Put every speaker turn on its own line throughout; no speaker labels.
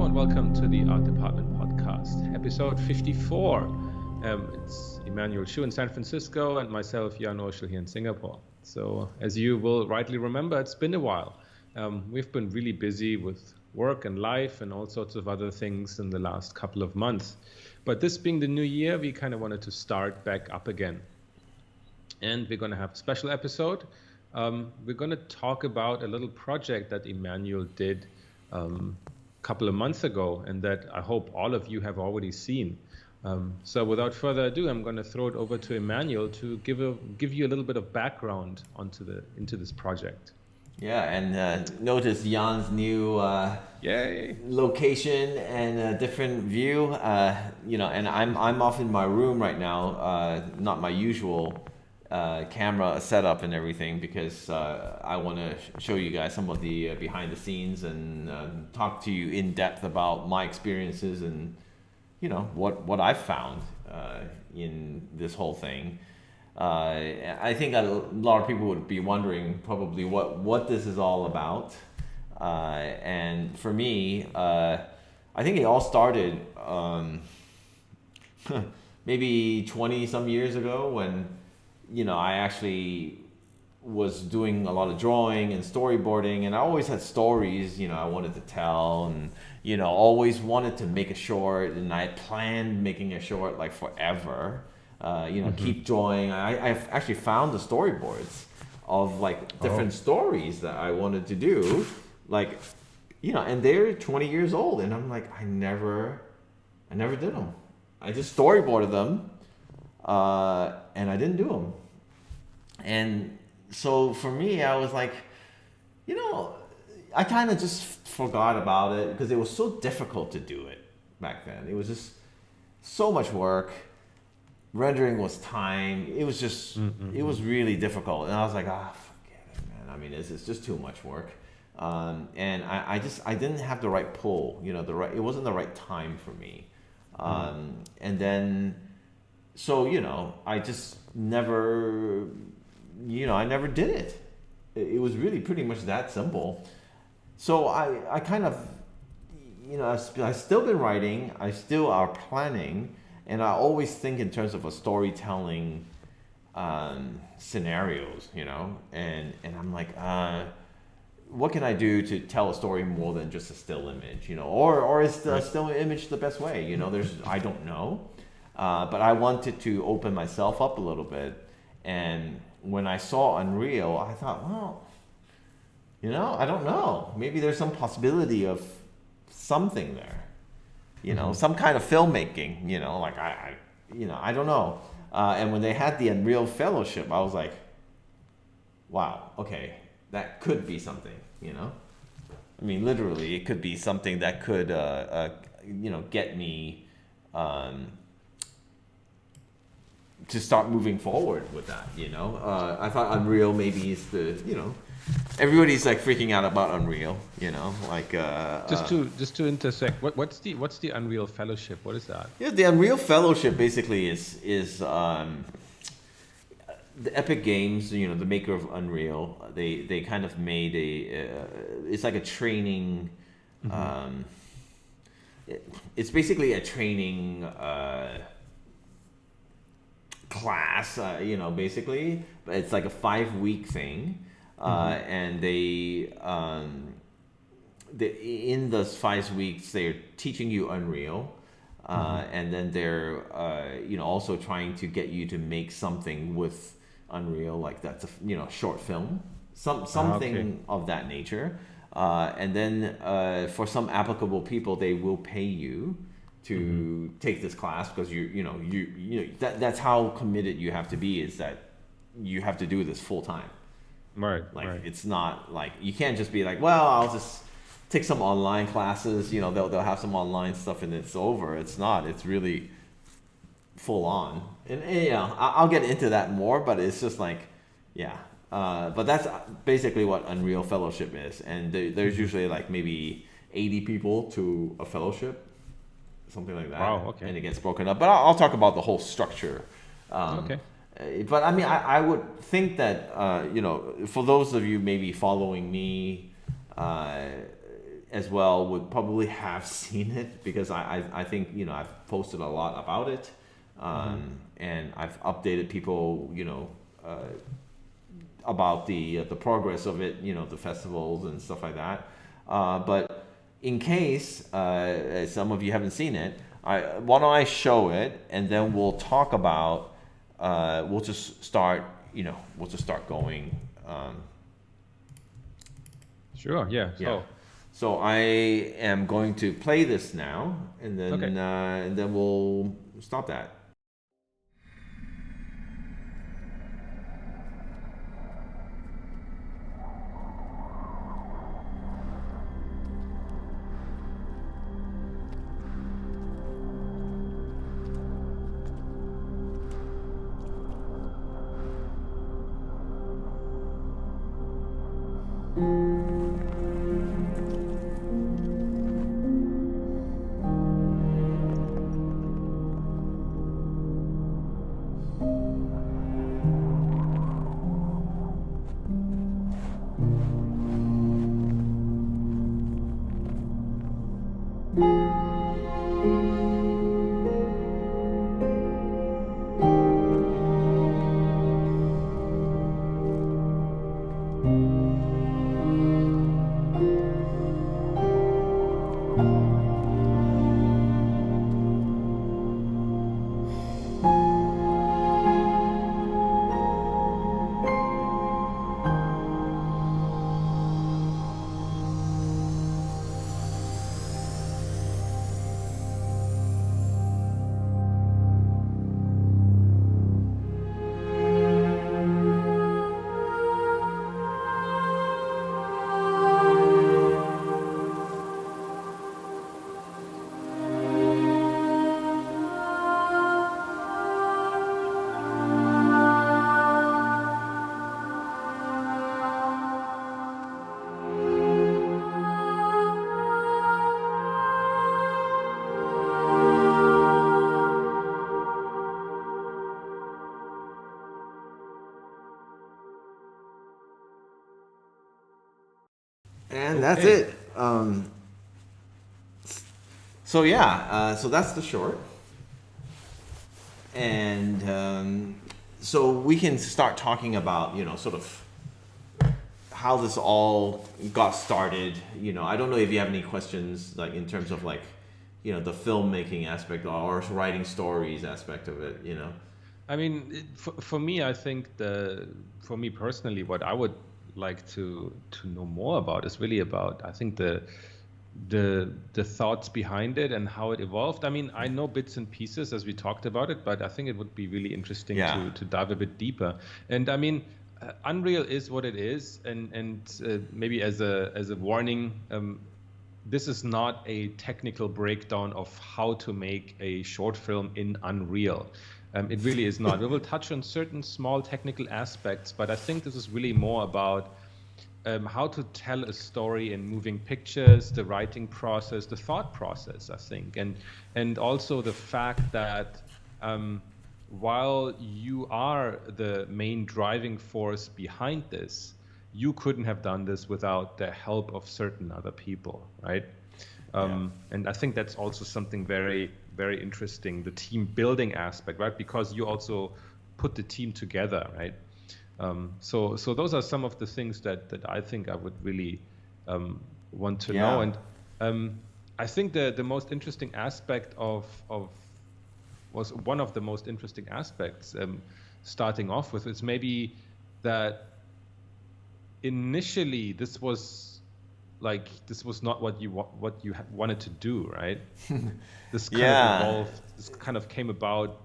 Hello and welcome to the Art Department podcast, episode 54. It's Emmanuel Shiu in San Francisco and myself, Urschel, here in Singapore. So as you will rightly remember, it's been a while. We've been really busy with work and life and all sorts of other things in the last couple of months. But this being the new year, we kind of wanted to start back up again. And we're going to have a special episode. We're going to talk about a little project that Emmanuel did couple of months ago, and that I hope all of you have already seen. So without further ado, I'm going to throw it over to Emmanuel to give you a little bit of background into this project.
Yeah, and notice Jan's new
Yay!
location and a different view. And I'm off in my room right now, not my usual camera setup and everything, because I want to show you guys some of the behind the scenes and talk to you in depth about my experiences and what I've found in this whole thing. I think a lot of people would be wondering probably what this is all about, and for me, I think it all started maybe 20 some years ago when I actually was doing a lot of drawing and storyboarding, and I always had stories, I wanted to tell, and, always wanted to make a short, and I planned making a short like forever, keep drawing. I've actually found the storyboards of like different stories that I wanted to do, like, and they're 20 years old, and I'm like, I never did them. I just storyboarded them, and I didn't do them. And so for me, I was like, I kind of just forgot about it because it was so difficult to do it back then. It was just so much work. Rendering was time. It was just, it was really difficult. And I was like, forget it, man. I mean, it's just too much work. And I didn't have the right pull, it wasn't the right time for me. And then, so, I just never... I never did it. It was really pretty much that simple. So I kind of, I've still been writing. I still are planning. And I always think in terms of a storytelling scenarios, And I'm like, what can I do to tell a story more than just a still image, Or is the still image the best way? I don't know. But I wanted to open myself up a little bit. And when I saw Unreal, I thought, well, I don't know. Maybe there's some possibility of something there, some kind of filmmaking, like I don't know. And when they had the Unreal Fellowship, I was like, wow, okay, that could be something, I mean, literally, it could be something that could, get me to start moving forward with that, I thought Unreal maybe is the, everybody's like freaking out about Unreal, like
just to intersect, what's the Unreal Fellowship? What is that?
Yeah, the Unreal Fellowship basically is the Epic Games, the maker of Unreal. They kind of made it's like a training. It's basically a training. Class, basically, but it's like a 5-week thing, and they in those 5 weeks they're teaching you Unreal, and then they're also trying to get you to make something with Unreal, like that's a short film, something of that nature, and then for some applicable people they will pay you to take this class because that's how committed you have to be, is that you have to do this full time.
Right.
It's not like you can't just be like, well, I'll just take some online classes, they'll have some online stuff and it's over. It's not. It's really full on. And I'll get into that more, but it's just like, but that's basically what Unreal Fellowship is. And there's usually like maybe 80 people to a fellowship. Something like that.
Wow, okay.
And it gets broken up. But I'll talk about the whole structure.
Okay.
But I mean, I would think that, for those of you maybe following me as well would probably have seen it, because I think, I've posted a lot about it, and I've updated people, about the progress of it, the festivals and stuff like that. But in case some of you haven't seen it, why don't I show it, and then we'll talk about, we'll just start going.
Sure. Yeah.
Yeah. So I am going to play this now, and then
Okay.
and then we'll stop that. And that's
Okay.
it. So yeah, so that's the short, and so we can start talking about, sort of how this all got started. I don't know if you have any questions, like in terms of like, the filmmaking aspect or writing stories aspect of it.
I mean, for me, I think for me personally, what I would like to know more about is really about, I think, the thoughts behind it and how it evolved. I mean, I know bits and pieces as we talked about it, but I think it would be really interesting
Yeah.
to dive a bit deeper. And I mean, Unreal is what it is, and maybe as a warning, this is not a technical breakdown of how to make a short film in Unreal. It really is not. We will touch on certain small technical aspects, but I think this is really more about how to tell a story in moving pictures, the writing process, the thought process, I think, and also the fact that while you are the main driving force behind this, you couldn't have done this without the help of certain other people, right? And I think that's also something very, very interesting, the team building aspect, right? Because you also put the team together, right? So those are some of the things that I think I would really want to know. And I think the most interesting aspect was one of the most interesting aspects starting off with is maybe that initially this was not what you wanted to do, right? This kind of evolved. This kind of came about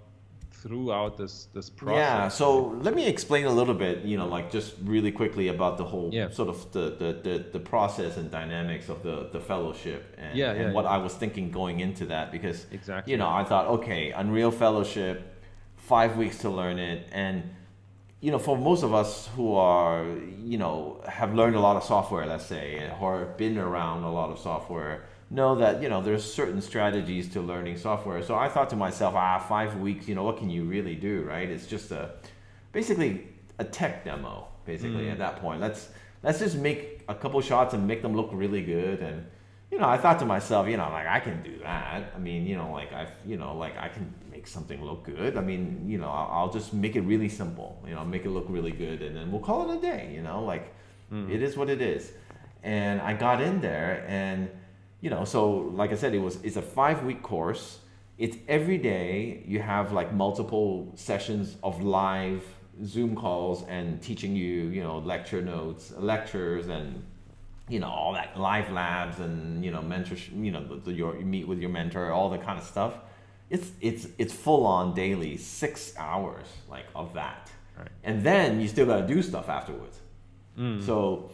throughout this process.
Yeah, so let me explain a little bit, like just really quickly about the whole sort of the process and dynamics of the fellowship and what I was thinking going into that, because
exactly.
I thought, okay, Unreal Fellowship, 5 weeks to learn it, and for most of us who are, have learned a lot of software, let's say, or been around a lot of software, know that, there's certain strategies to learning software. So I thought to myself, 5 weeks, what can you really do, right? It's just basically a tech demo, basically, at that point. Let's just make a couple shots and make them look really good, and I thought to myself, like I can do that. I mean, like like I can make something look good. I mean, I'll just make it really simple. Make it look really good, and then we'll call it a day. Like it is what it is. And I got in there, and so like I said, it's a 5-week course. It's every day. You have like multiple sessions of live Zoom calls and teaching you, lectures and all that live labs and mentorship, you meet with your mentor, all the kind of stuff. It's full on daily 6 hours like of that, right. And then you still got to do stuff afterwards. So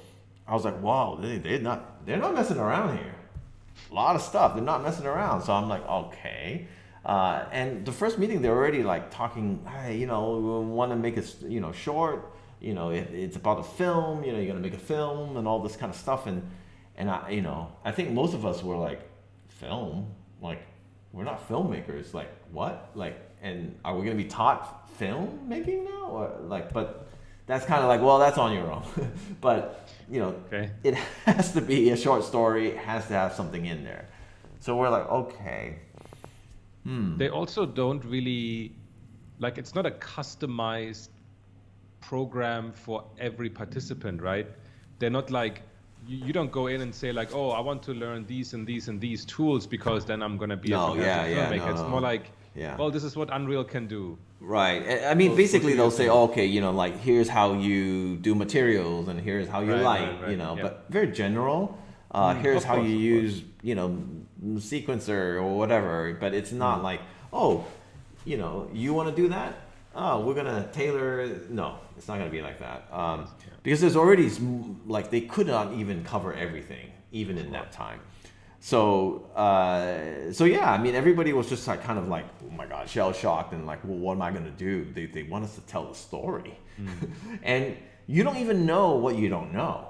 I was like, wow, they're not messing around here. A lot of stuff. They're not messing around. So I'm like, okay. And the first meeting, they're already like talking, hey, we want to make it, short. It's about a film. You're gonna make a film and all this kind of stuff. And I think most of us were like, film? Like, we're not filmmakers. Like, what? Like, and are we gonna be taught film making now? Or like, but that's kind of like, well, that's on your own. But okay. It has to be a short story. It has to have something in there. So we're like, okay.
They also don't really, like, it's not a customized program for every participant, right? They're not like, you don't go in and say like, oh, I want to learn these and these and these tools because then I'm going to be a professional filmmaker. It's more like, well, this is what Unreal can do.
Right. I mean, basically they'll say, oh, okay, like here's how you do materials and here's how you light, but very general. Here's how you use, sequencer or whatever, but it's not like, oh, you want to do that? Oh, we're going to tailor. No, it's not going to be like that. Because there's already, like, they could not even cover everything, even in that time. So yeah, I mean, everybody was just like kind of like, oh my God, shell shocked and like, well, what am I going to do? They want us to tell the story. And you don't even know what you don't know.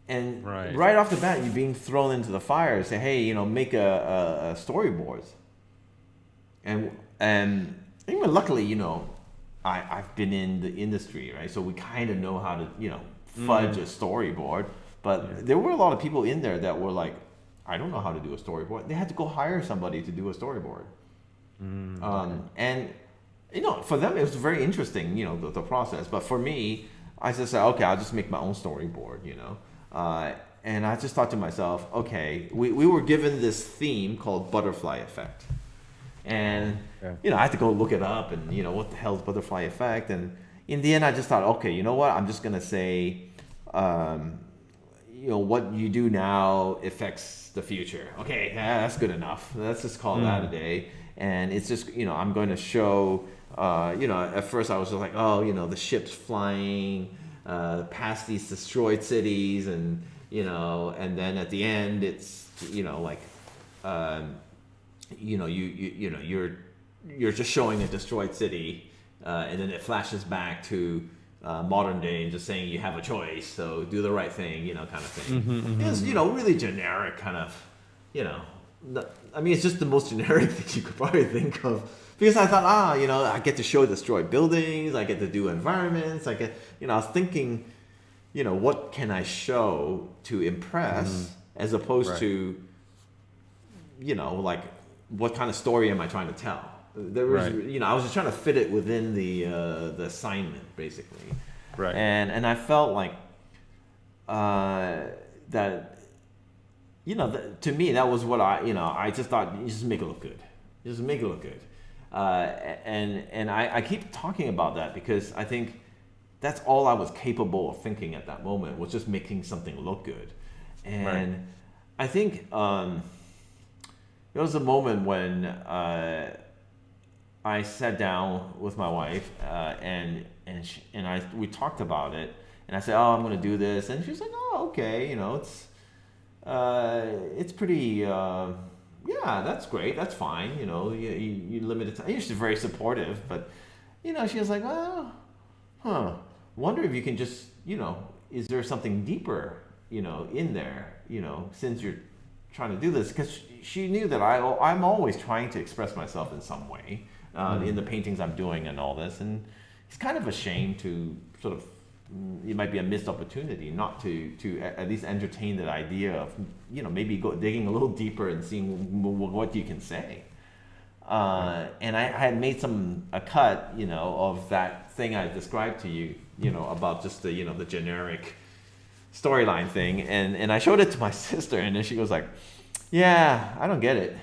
And right off the bat, you're being thrown into the fire. Say, hey, make a storyboards. And even luckily, I've been in the industry, right? So we kind of know how to, fudge a storyboard. But there were a lot of people in there that were like, I don't know how to do a storyboard. They had to go hire somebody to do a storyboard. And, for them, it was very interesting, the process. But for me, I just said, okay, I'll just make my own storyboard, and I just thought to myself, okay, we were given this theme called butterfly effect. And, I had to go look it up and, what the hell is butterfly effect? And in the end, I just thought, okay, you know what? I'm just going to say, what you do now affects the future. Okay, that's good enough. Let's just call that a day. And it's just, I'm going to show, at first I was just like, oh, the ships flying past these destroyed cities, and and then at the end it's you're just showing a destroyed city, and then it flashes back to modern day and just saying you have a choice, so do the right thing, kind of thing. It's really generic kind of, I mean, it's just the most generic thing you could probably think of. Because I thought, I get to show destroyed buildings, I get to do environments, I was thinking, what can I show to impress, as opposed to, like, what kind of story am I trying to tell? There was, I was just trying to fit it within the assignment, basically. Right. And I felt like that, to me, that was what I just thought, you just make it look good. Just make it look good. And I keep talking about that because I think that's all I was capable of thinking at that moment, was just making something look good. And I think there was a moment when I sat down with my wife we talked about it, and I said, oh, I'm going to do this, and she was like, oh, okay, it's pretty. Yeah, that's great. That's fine. You limited time. She's very supportive, but, she was like, well, wonder if you can just, is there something deeper, in there, since you're trying to do this? Because she knew that I'm always trying to express myself in some way in the paintings I'm doing and all this. And it's kind of a shame to sort of it might be a missed opportunity not to at least entertain that idea of, maybe go digging a little deeper and seeing what you can say. And I had made a cut, of that thing I described to you, about just the generic storyline thing, and I showed it to my sister, and then she was like, "Yeah, I don't get it,"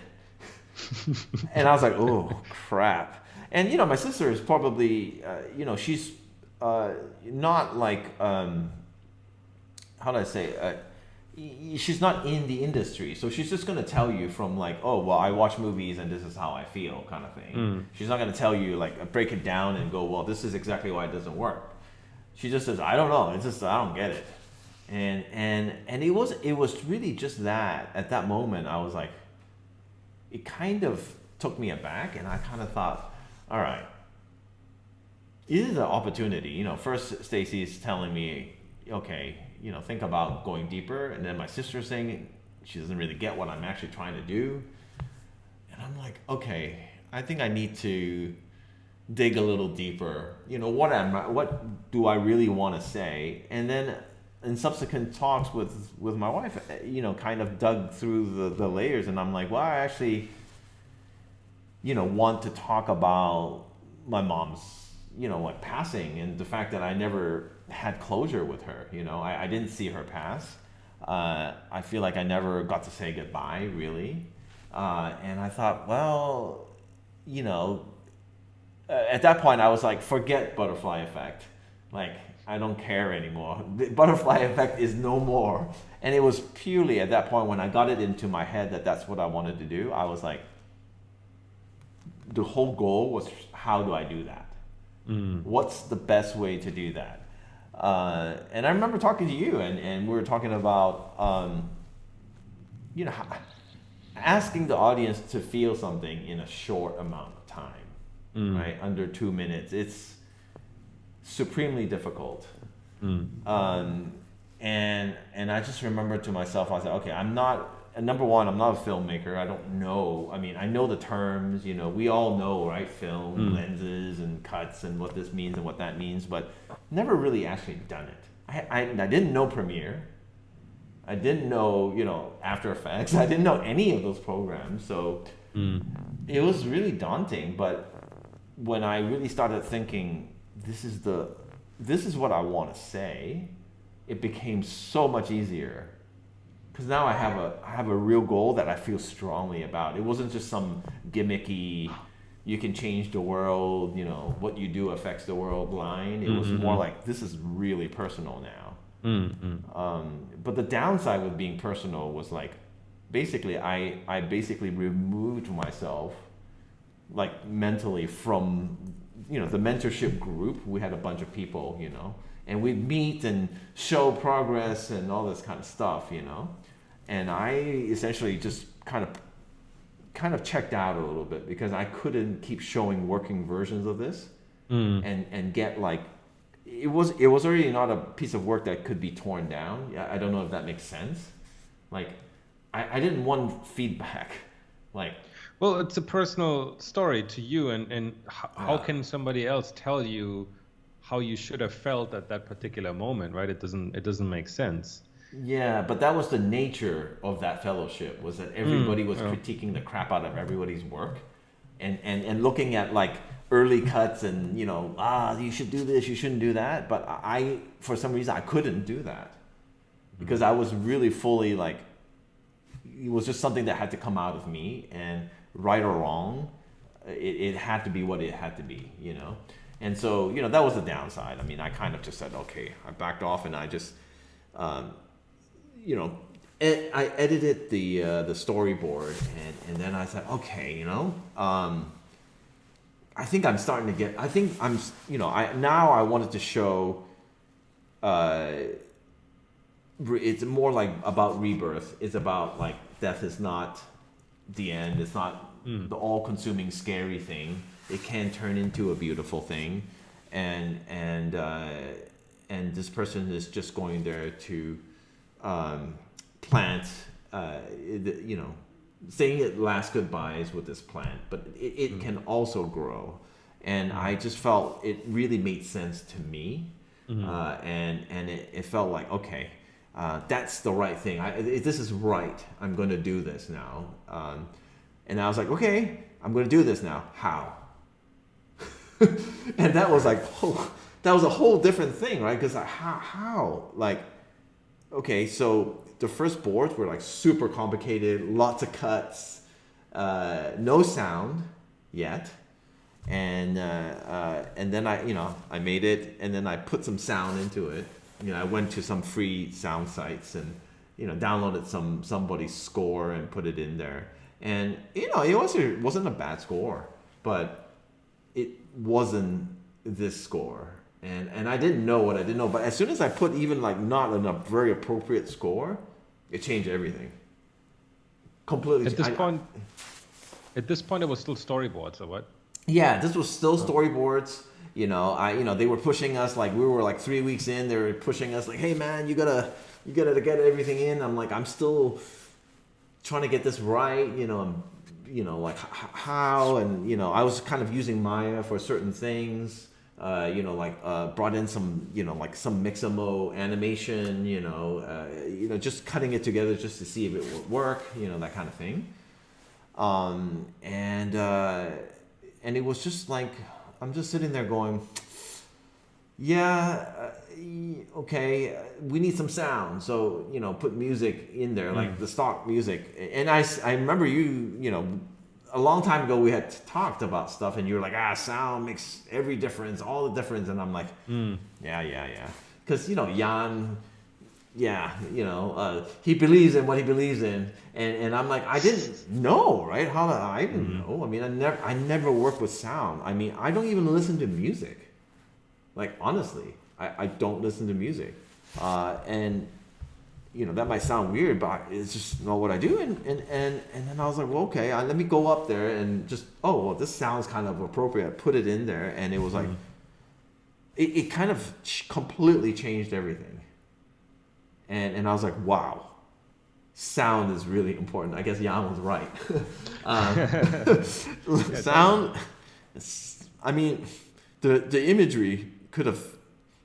and I was like, "Oh crap!" And my sister is probably, she's not like, how do I say? She's not in the industry, so she's just gonna tell you from like, oh well, I watch movies and this is how I feel, kind of thing. She's not gonna tell you like break it down and go, well, this is exactly why it doesn't work. She just says, I don't know, it's just I don't get it, and it was really just that at that moment I was like, it kind of took me aback, and I kind of thought, all right, it is an opportunity. First Stacy's telling me, okay, think about going deeper. And then my sister's saying she doesn't really get what I'm actually trying to do. And I'm like, okay, I think I need to dig a little deeper. What do I really want to say? And then in subsequent talks with my wife, kind of dug through the layers. And I'm like, well, I actually, want to talk about my mom's, passing, and the fact that I never had closure with her. I didn't see her pass. I feel like I never got to say goodbye, really. And I thought, well, at that point I was like, forget butterfly effect. Like, I don't care anymore. The butterfly effect is no more. And it was purely at that point when I got it into my head that that's what I wanted to do. I was like, the whole goal was, how do I do that? What's the best way to do that? And I remember talking to you, and we were talking about, asking the audience to feel something in a short amount of time, right? Under 2 minutes. It's supremely difficult. And I just remember to myself, I was like, okay, number one, I'm not a filmmaker. I don't know. I mean, I know the terms, we all know, right? Film, lenses and cuts and what this means and what that means, but never really actually done it. I didn't know Premiere. I didn't know, After Effects. I didn't know any of those programs. So it was really daunting. But when I really started thinking, this is what I want to say, it became so much easier. Because now I have a real goal that I feel strongly about. It wasn't just some gimmicky, you can change the world, what you do affects the world line. It was more like, this is really personal now. But the downside with being personal was like, basically, I basically removed myself, like mentally from, the mentorship group. We had a bunch of people, and we'd meet and show progress and all this kind of stuff, And I essentially just kind of checked out a little bit, because I couldn't keep showing working versions of this and get like, it was already not a piece of work that could be torn down. I don't know if that makes sense. Like, I didn't want feedback. Like,
well, it's a personal story to you, and how can somebody else tell you how you should have felt at that particular moment, right? It doesn't make sense.
Yeah, but that was the nature of that fellowship, was that everybody was critiquing the crap out of everybody's work, and looking at like early cuts and you should do this, you shouldn't do that. But I for some reason I couldn't do that, because I was really fully like, it was just something that had to come out of me, and right or wrong, it had to be what it had to be, And so, that was the downside. I mean, I kind of just said, okay, I backed off, and I just, I edited the storyboard, and then I said, okay, I think I'm starting to get, I think I'm, I wanted to show, it's more like about rebirth. It's about like, death is not the end. It's not the all-consuming scary thing. It can turn into a beautiful thing, and this person is just going there to plant, saying it last goodbyes with this plant, but it can also grow. And I just felt it really made sense to me and it felt like, okay, that's the right thing. This is right. I'm going to do this now. And I was like, okay, I'm going to do this now. How? And that was like, that was a whole different thing, right? Because how? Like, okay, so the first boards were like super complicated, lots of cuts, no sound yet. And then I made it, and then I put some sound into it. I went to some free sound sites and downloaded somebody's score and put it in there. And it wasn't a bad score, but it wasn't this score. And I didn't know what I didn't know. But as soon as I put even like not a very appropriate score, it changed everything. Completely.
At this point, it was still storyboards, or what?
Yeah, this was still storyboards. They were pushing us, like we were like 3 weeks in. They were pushing us like, hey man, you gotta get everything in. I'm like, I'm still trying to get this right. Like how, and I was kind of using Maya for certain things. Brought in some, like some Mixamo animation. Just cutting it together just to see if it would work. That kind of thing. And it was just like, I'm just sitting there going, yeah, okay, we need some sound. So, put music in there, like the stock music. And I remember a long time ago we had talked about stuff and you were like, sound makes every difference, all the difference. And I'm like, yeah. Because, Jan, he believes in what he believes in. And I'm like, I didn't know, right? I didn't know. I mean, I never worked with sound. I mean, I don't even listen to music. Like, honestly, I don't listen to music. And that might sound weird, but it's just not what I do. And then I was like, well, okay, let me go up there and just, this sounds kind of appropriate. I put it in there, and it was like, it kind of completely changed everything. And I was like, wow, sound is really important. I guess Jan was right. Sound, I mean, the imagery could have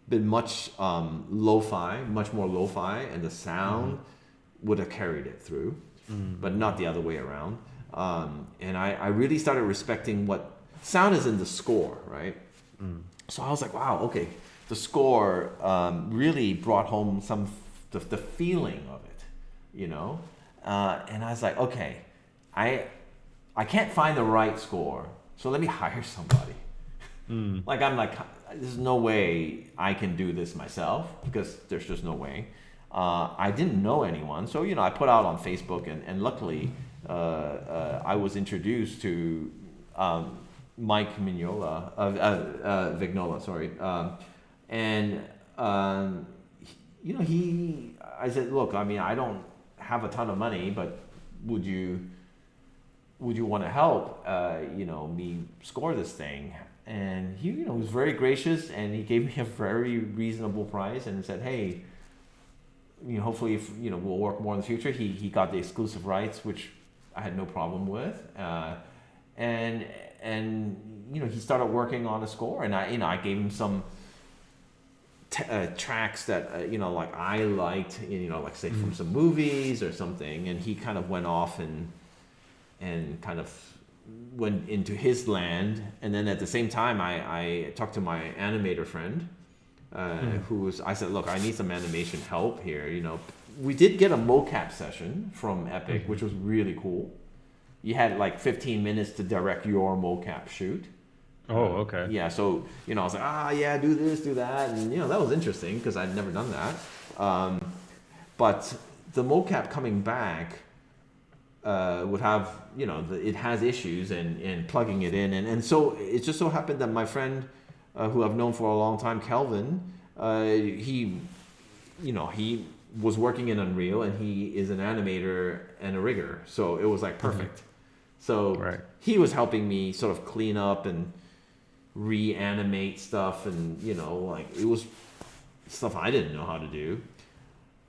been much much more lo-fi, and the sound would have carried it through, but not the other way around. And I really started respecting what sound is in the score, right? So I was like, wow, okay, the score really brought home the feeling of it, and I was like, okay, I can't find the right score, so let me hire somebody. Like, I'm like, there's no way I can do this myself, because there's just no way. I didn't know anyone, so I put out on Facebook, and luckily I was introduced to Mike Vignola, sorry, I said, look, I mean, I don't have a ton of money, but would you want to help, me score this thing? And he, was very gracious, and he gave me a very reasonable price and said, hey, hopefully if, we'll work more in the future. He got the exclusive rights, which I had no problem with. And he started working on a score, and I gave him some tracks that like I liked, like say from some movies or something, and he kind of went off and kind of went into his land. And then at the same time, I talked to my animator friend, I said, look, I need some animation help here. We did get a mocap session from Epic, which was really cool. You had like 15 minutes to direct your mocap shoot.
Oh, okay.
Yeah, so, I was like, yeah, do this, do that. And, that was interesting because I'd never done that. But the mocap coming back would have, it has issues and plugging it in. And so it just so happened that my friend, who I've known for a long time, Kelvin, he was working in Unreal, and he is an animator and a rigger. So it was like perfect. So he was helping me sort of clean up and reanimate stuff, and like it was stuff I didn't know how to do.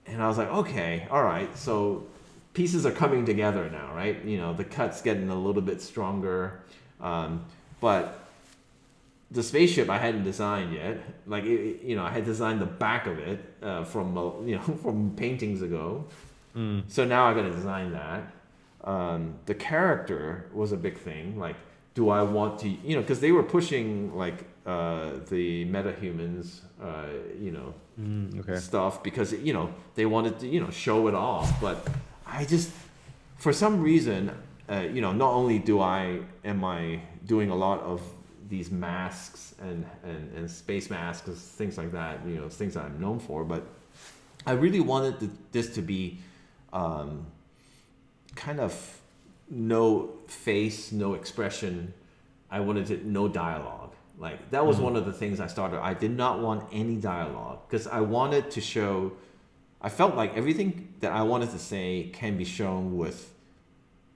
And I was like, okay, all right, so pieces are coming together now, right? The cut's getting a little bit stronger, but the spaceship I hadn't designed yet. Like I had designed the back of it from from paintings ago. So now I got to design that. The character was a big thing. Like, do I want to, because they were pushing like the metahumans, stuff because they wanted to show it off. But I just, for some reason, not only am I doing a lot of these masks and space masks, things like that, things that I'm known for, but I really wanted this to be kind of no face, no expression. I wanted it no dialogue. Like that was one of the things I started. I did not want any dialogue because I wanted to show. I felt like everything that I wanted to say can be shown with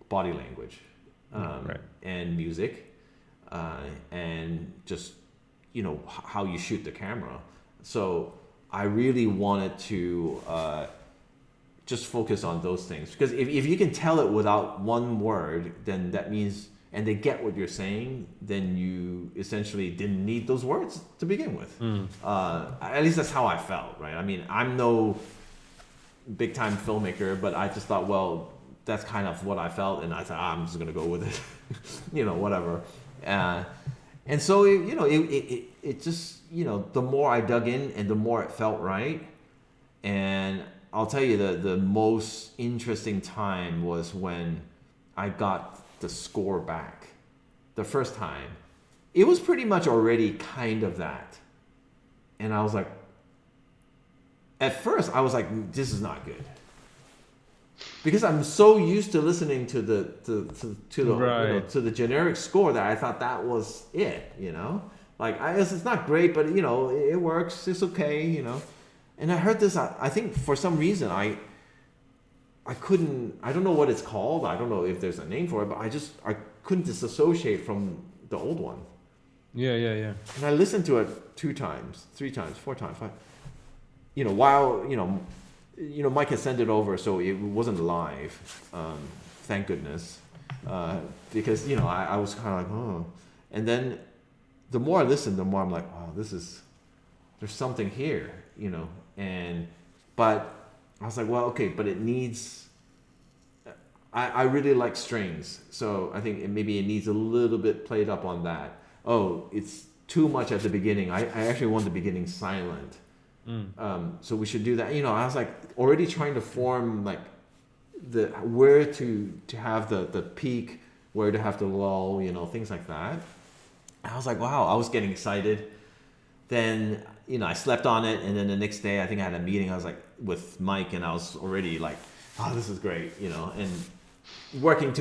body language, and music, and just how you shoot the camera. So I really wanted to just focus on those things because if you can tell it without one word, then that means, and they get what you're saying, then you essentially didn't need those words to begin with. At least that's how I felt, right? I mean, I'm no big time filmmaker, but I just thought, well, that's kind of what I felt, and I thought, I'm just gonna go with it, whatever. And so it just the more I dug in, and the more it felt right. And I'll tell you the most interesting time was when I got the score back the first time. It was pretty much already kind of that, and I was like, at first I was like, this is not good, because I'm so used to listening to the to the generic score that I thought that was it. Like it's not great, but it works. It's okay. And I heard this. I think for some reason I couldn't. I don't know what it's called. I don't know if there's a name for it, but I couldn't disassociate from the old one.
Yeah.
And I listened to it 2 times, 3 times, 4 times, 5. While Mike had sent it over, so it wasn't live. Thank goodness, because I was kind of like, oh. And then the more I listened, the more I'm like, wow, there's something here, but I was like, well, okay, but it needs. I really like strings, so I think maybe it needs a little bit played up on that. Oh, it's too much at the beginning. I actually want the beginning silent. So we should do that. I was like already trying to form like where to have the peak, where to have the lull, things like that. And I was like, wow, I was getting excited. Then I slept on it, and then the next day I think I had a meeting. I was like with Mike, and I was already like, oh, this is great, and working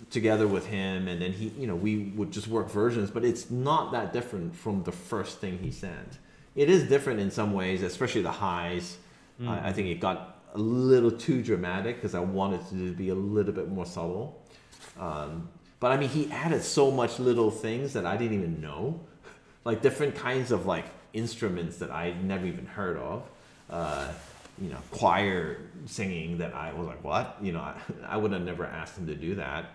together with him, and then he, we would just work versions, but it's not that different from the first thing he sent. It is different in some ways, especially the highs. I think it got a little too dramatic because I wanted to be a little bit more subtle. But I mean, he added so much little things that I didn't even know, like different kinds of like instruments that I'd never even heard of. Choir singing that I was like, what? I would have never asked him to do that.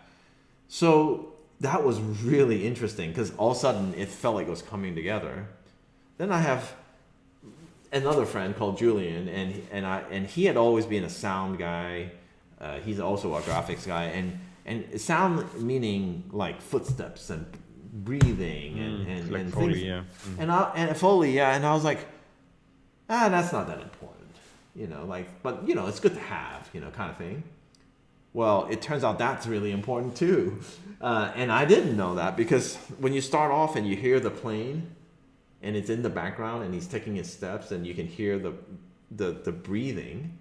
So that was really interesting because all of a sudden it felt like it was coming together. Then I have another friend called Julian, and he had always been a sound guy. He's also a graphics guy, and sound meaning like footsteps and breathing and
like
and
Foley,
things.
yeah.
And Foley, yeah. And I was like, that's not that important, but it's good to have, kind of thing. Well, it turns out that's really important too, and I didn't know that because when you start off and you hear the plane, and it's in the background, and he's taking his steps, and you can hear the breathing.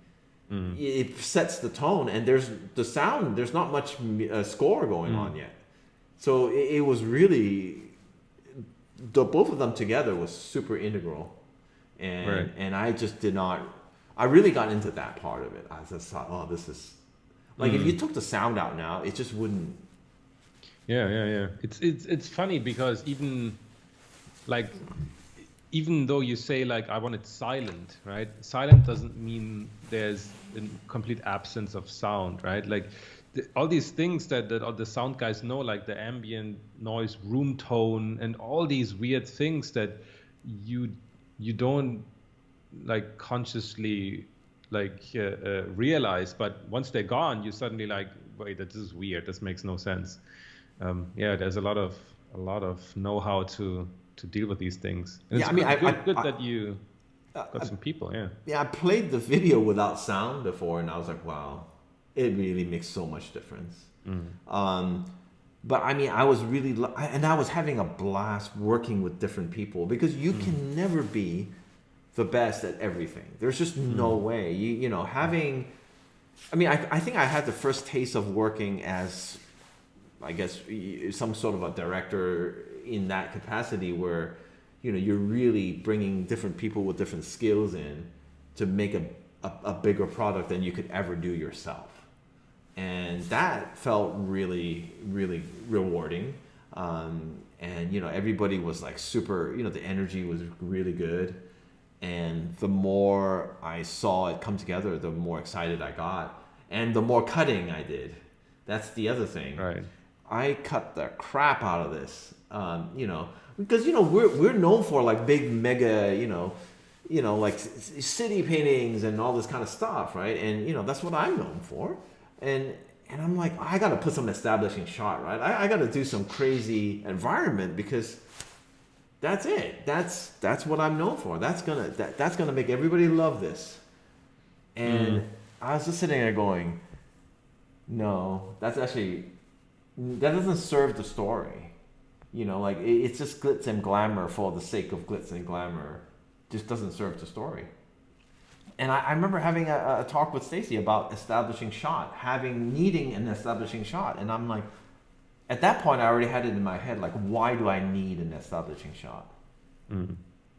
It sets the tone, and there's the sound. There's not much score going on yet, so it was really both of them together was super integral, and I just did not. I really got into that part of it. I just thought, oh, this is like if you took the sound out now, it just wouldn't.
Yeah. It's funny because even though you say like I want it silent, right? Silent doesn't mean there's a complete absence of sound, right? Like all these things that all the sound guys know, like the ambient noise, room tone, and all these weird things that you don't like consciously like realize, but once they're gone, you suddenly like, wait, this is weird. This makes no sense. Yeah, there's a lot of know-how to deal with these things. And
Yeah,
it's
I mean,
good that you got some people. Yeah.
Yeah, I played the video without sound before, and I was like, wow, it really makes so much difference. But I mean, I was really, and I was having a blast working with different people, because you can never be the best at everything. There's just no way. You know, having, I mean, I think I had the first taste of working as, I guess, some sort of a director in that capacity, where, you know, you're really bringing different people with different skills in to make a bigger product than you could ever do yourself. And that felt really, really rewarding. And, you know, everybody was like super, you know, the energy was really good. And the more I saw it come together, the more excited I got. And the more cutting I did. That's the other thing.
Right.
I cut the crap out of this, you know, because, you know, we're known for like big mega, you know, like city paintings and all this kind of stuff, right? And, you know, that's what I'm known for. And I'm like, I got to put some establishing shot, right? I got to do some crazy environment, because that's it. That's what I'm known for. That's gonna make everybody love this. And I was just sitting there going, no, that doesn't serve the story. You know, like it's just glitz and glamour for the sake of glitz and glamour. Just doesn't serve the story. And I remember having a talk with Stacy about establishing shot, needing an establishing shot. And I'm like, at that point, I already had it in my head, like, why do I need an establishing shot?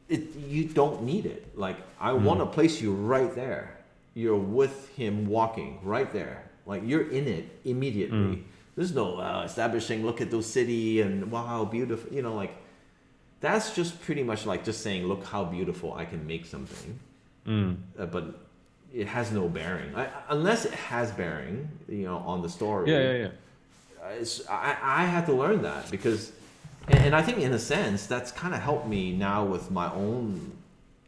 You don't need it. Like, I want to place you right there. You're with him walking right there. Like, you're in it immediately. There's no establishing, look at those city and wow, beautiful. You know, like, that's just pretty much like just saying, look how beautiful I can make something. But it has no bearing. Unless it has bearing, you know, on the story.
Yeah.
I had to learn that, because, and I think in a sense that's kind of helped me now with my own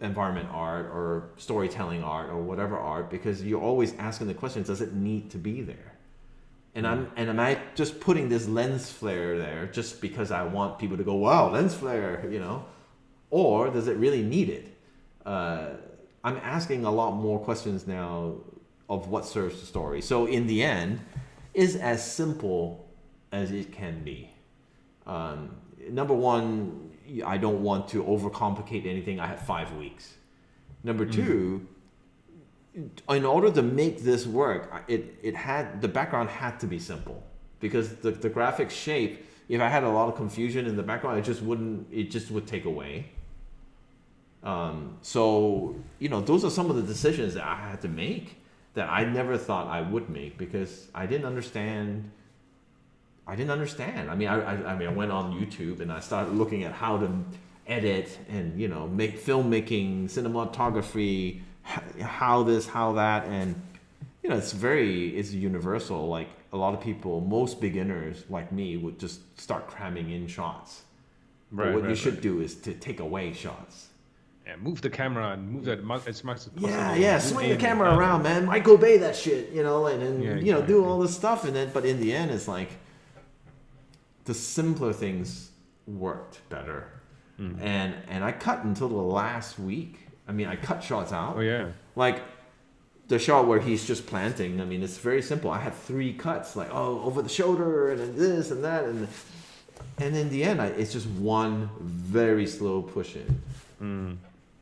environment art or storytelling art or whatever art, because you're always asking the question, does it need to be there? And am I just putting this lens flare there just because I want people to go, wow, lens flare, you know, or does it really need it? I'm asking a lot more questions now of what serves the story. So in the end, is as simple as it can be. Number one, I don't want to overcomplicate anything. I have 5 weeks. Number two, in order to make this work, the background had to be simple, because the graphic shape, if I had a lot of confusion in the background, it just would take away. So, you know, those are some of the decisions that I had to make that I never thought I would make, because I didn't understand. I mean, I went on YouTube and I started looking at how to edit and, you know, make filmmaking, cinematography, how this, how that, and, you know, it's universal. Like, a lot of people, most beginners like me, would just start cramming in shots. But what you should do is to take away shots.
Yeah, move the camera and move that as much as possible.
Yeah, swing the camera around, man. Michael Bay that shit, you know, and you know, do all this stuff, and then, but in the end, it's like the simpler things worked better. And I cut until the last week. I mean, I cut shots out.
Oh yeah.
Like the shot where he's just planting. I mean, it's very simple. I had 3 cuts, like, oh, over the shoulder and then this and that, and in the end, it's just one very slow push in.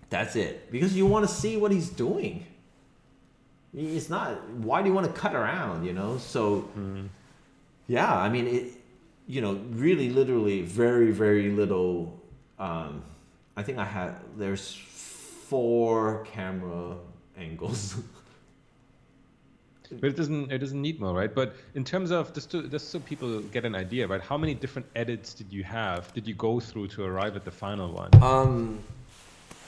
That's it. Because you want to see what he's doing. It's not, why do you want to cut around, you know? So, yeah, I mean, it, you know, really literally very, very little. I think there's 4 camera angles.
But it doesn't need more, right? But in terms of, just so people get an idea, right? How many different edits did you go through to arrive at the final one?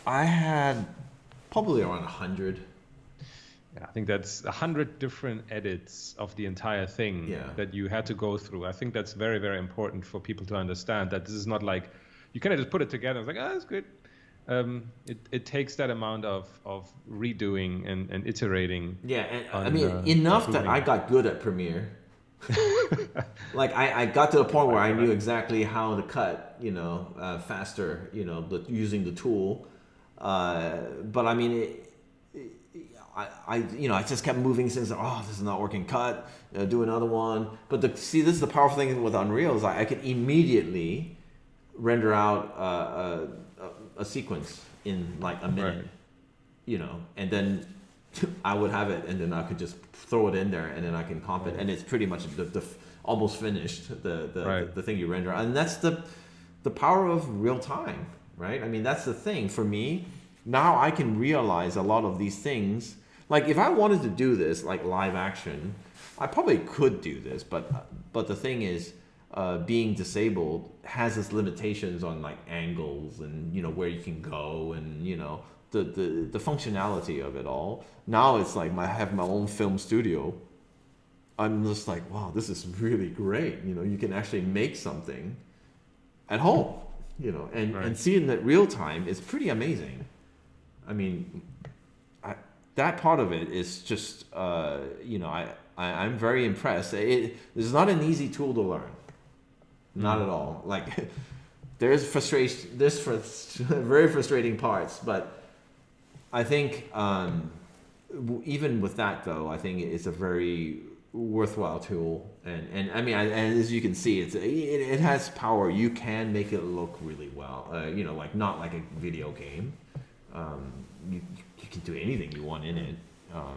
I had probably around 100.
Yeah, I think that's 100 different edits of the entire thing that you had to go through. I think that's very, very important for people to understand that this is not like you kind of just put it together. It's like, oh, that's good. It takes that amount of redoing and iterating.
Yeah, and I mean, enough that I got good at Premiere. Like I got to the point where I knew exactly how to cut, faster, using the tool. But I mean, I just kept moving since, this is not working, cut, do another one. But this is the powerful thing with Unreal is I could immediately render out a sequence in like a minute, and then I would have it, and then I could just throw it in there, and then I can comp it, and it's pretty much the almost finished the thing you render, and that's the power of real time, right? I mean, that's the thing for me. Now I can realize a lot of these things. Like if I wanted to do this like live action, I probably could do this, but the thing is, being disabled has its limitations on like angles and where you can go and the functionality of it all. Now it's like I have my own film studio. I'm just like, wow, this is really great. You can actually make something at home, and seeing that real time is pretty amazing. I mean, that part of it is just, I'm very impressed. It's not an easy tool to learn. Not at all. Like, there's frustration. There's very frustrating parts, but I think even with that though, I think it's a very worthwhile tool. And I mean, and as you can see, it has power. You can make it look really well. Like not like a video game. You can do anything you want in it.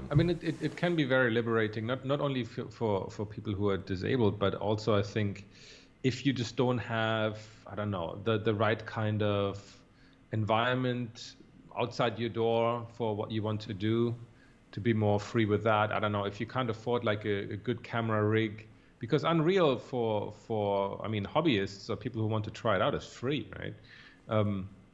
I mean, it can be very liberating, not only for people who are disabled, but also I think if you just don't have, I don't know, the right kind of environment outside your door for what you want to do, to be more free with that. I don't know, if you can't afford like a good camera rig, because Unreal for I mean, hobbyists or people who want to try it out is free, right?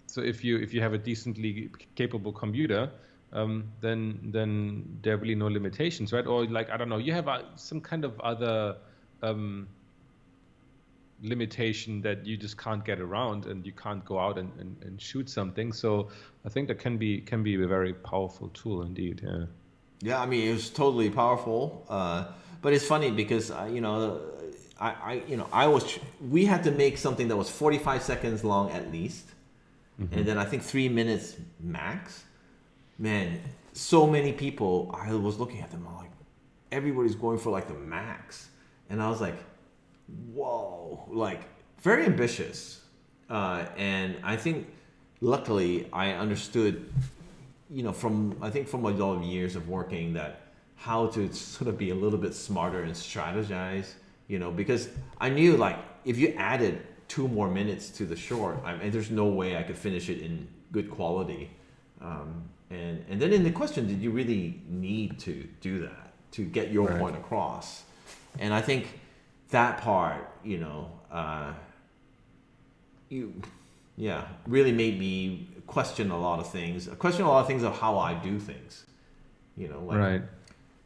So if you have a decently capable computer, then there are really no limitations, right? Or like, I don't know, you have some kind of other limitation that you just can't get around, and you can't go out and shoot something. So I think that can be a very powerful tool indeed.
Yeah, I mean, it was totally powerful. But it's funny because we had to make something that was 45 seconds long at least. And then I think 3 minutes max. Man, so many people, I was looking at them, I'm like, everybody's going for like the max. And I was like, whoa, like very ambitious. And I think luckily I understood, from a lot of years of working, that how to sort of be a little bit smarter and strategize, because I knew like if you added 2 more minutes to the short, and there's no way I could finish it in good quality. And then in the question, did you really need to do that to get your point across? And I think that part, really made me question a lot of things. Of how I do things,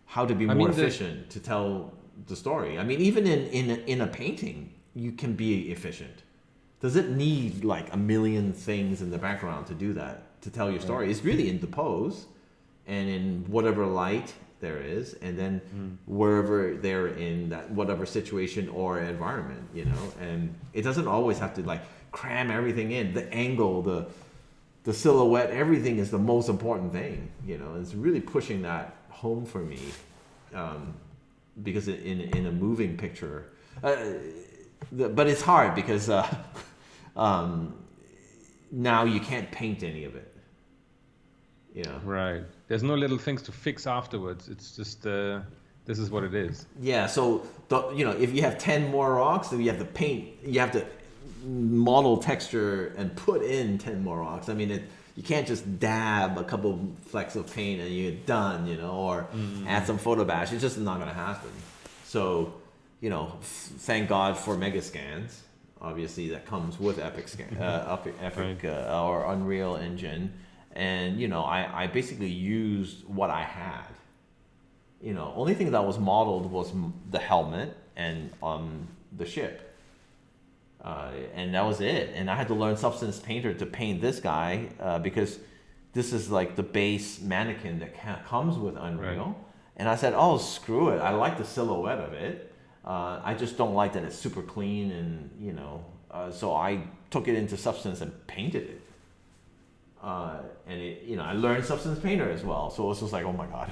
how to be more efficient to tell the story. I mean, even in a painting, you can be efficient. Does it need like a million things in the background to do that, to tell your story? It's really in the pose and in whatever light there is, and then wherever they're in that whatever situation or environment, and it doesn't always have to like cram everything in. The angle, the silhouette, everything is the most important thing, It's really pushing that home for me, because in a moving picture, but it's hard because now you can't paint any of it.
Right. There's no little things to fix afterwards. It's just this is what it is.
Yeah. So if you have 10 more rocks, then you have to paint. You have to model texture and put in 10 more rocks. I mean, you can't just dab a couple flecks of paint and you're done. Or add some photo bash. It's just not going to happen. So thank God for Megascans. Obviously, that comes with Epic or Unreal Engine, and I basically used what I had, only thing that was modeled was the helmet and the ship. And that was it. And I had to learn Substance Painter to paint this guy because this is like the base mannequin that comes with Unreal. Right. And I said, oh, screw it. I like the silhouette of it. I just don't like that it's super clean and, so I took it into Substance and painted it. And it, I learned Substance Painter as well. So it was just like, oh my God,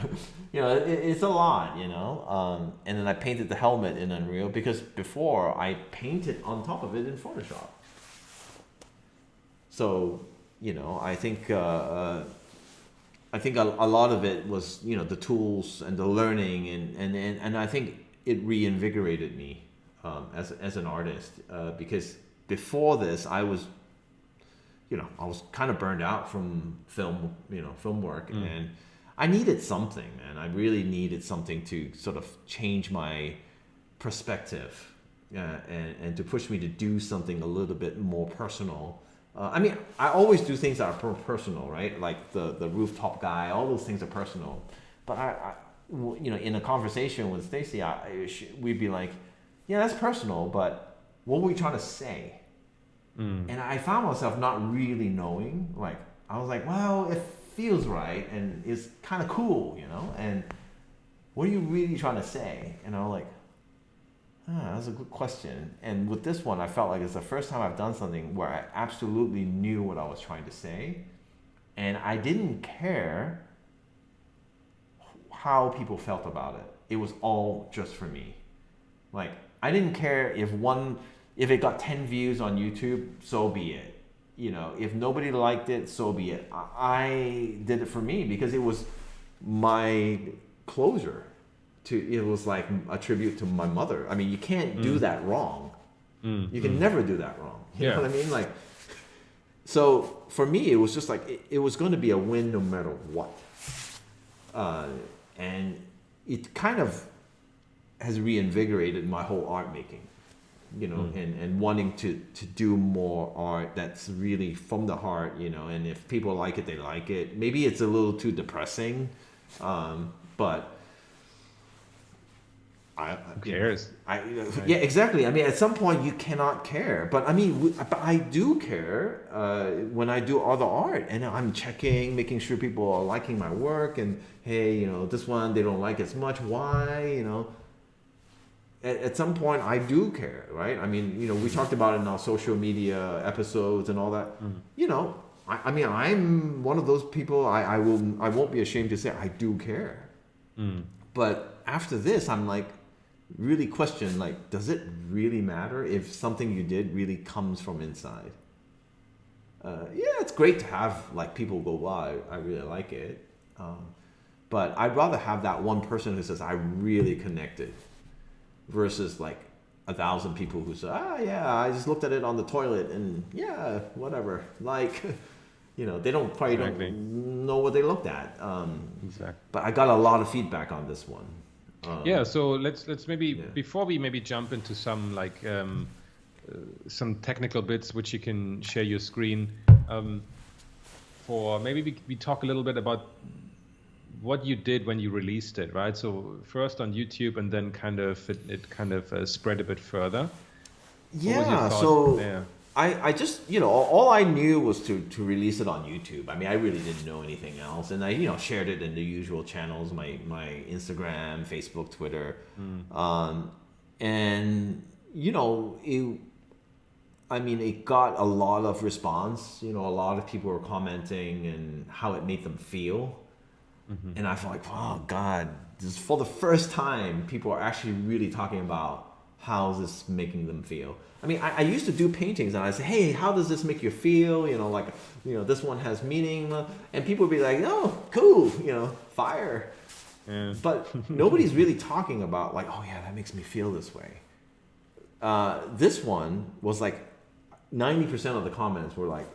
it's a lot, and then I painted the helmet in Unreal because before I painted on top of it in Photoshop. So, I think a lot of it was, the tools and the learning and I think it reinvigorated me, as an artist, because before this I was kind of burned out from film work, and I needed something, man. I really needed something to sort of change my perspective, and to push me to do something a little bit more personal. I always do things that are personal, right? Like the rooftop guy, all those things are personal. But I in a conversation with Stacy, we'd be like, yeah, that's personal, but what were we trying to say? And I found myself not really knowing. Like, I was like, well, it feels right and it's kind of cool, and what are you really trying to say? And I was like, that's a good question. And with this one, I felt like it's the first time I've done something where I absolutely knew what I was trying to say, and I didn't care how people felt about it. It was all just for me. Like, I didn't care if it got 10 views on YouTube, so be it. If nobody liked it, so be it. I did it for me because it was my closure. It was like a tribute to my mother. I mean, you can't do that wrong. You can never do that wrong. You know what I mean? Like, so for me, it was just like, it was going to be a win no matter what. And it kind of has reinvigorated my whole art making. And wanting to do more art that's really from the heart, and if people like it, they like it. Maybe it's a little too depressing, but
who cares?
Yeah, exactly. I mean, at some point you cannot care, but I do care when I do other art, and I'm checking, making sure people are liking my work, and hey, this one they don't like as much. Why? At some point I do care, right? I mean, we talked about it in our social media episodes and all that. I'm one of those people. I won't be ashamed to say I do care. But after this, I'm like, really question, like, does it really matter if something you did really comes from inside? Yeah, it's great to have like people go, wow, I really like it. But I'd rather have that one person who says I really connected, versus like 1,000 people who say, yeah, I just looked at it on the toilet and yeah, whatever. Like, they probably don't know what they looked at.
Exactly.
But I got a lot of feedback on this one.
So let's maybe before we maybe jump into some like some technical bits which you can share your screen. For maybe we talk a little bit about what you did when you released it, right? So first on YouTube, and then it kind of spread a bit further.
Yeah. So I just, all I knew was to release it on YouTube. I mean, I really didn't know anything else, and I, shared it in the usual channels, my Instagram, Facebook, Twitter, and it got a lot of response. A lot of people were commenting and how it made them feel. And I felt like, oh God, this is for the first time people are actually really talking about how is this making them feel. I mean, I used to do paintings and I say, hey, how does this make you feel? This one has meaning. And people would be like, oh, cool, fire. Yeah. But nobody's really talking about like, oh yeah, that makes me feel this way. This one was like 90% of the comments were like,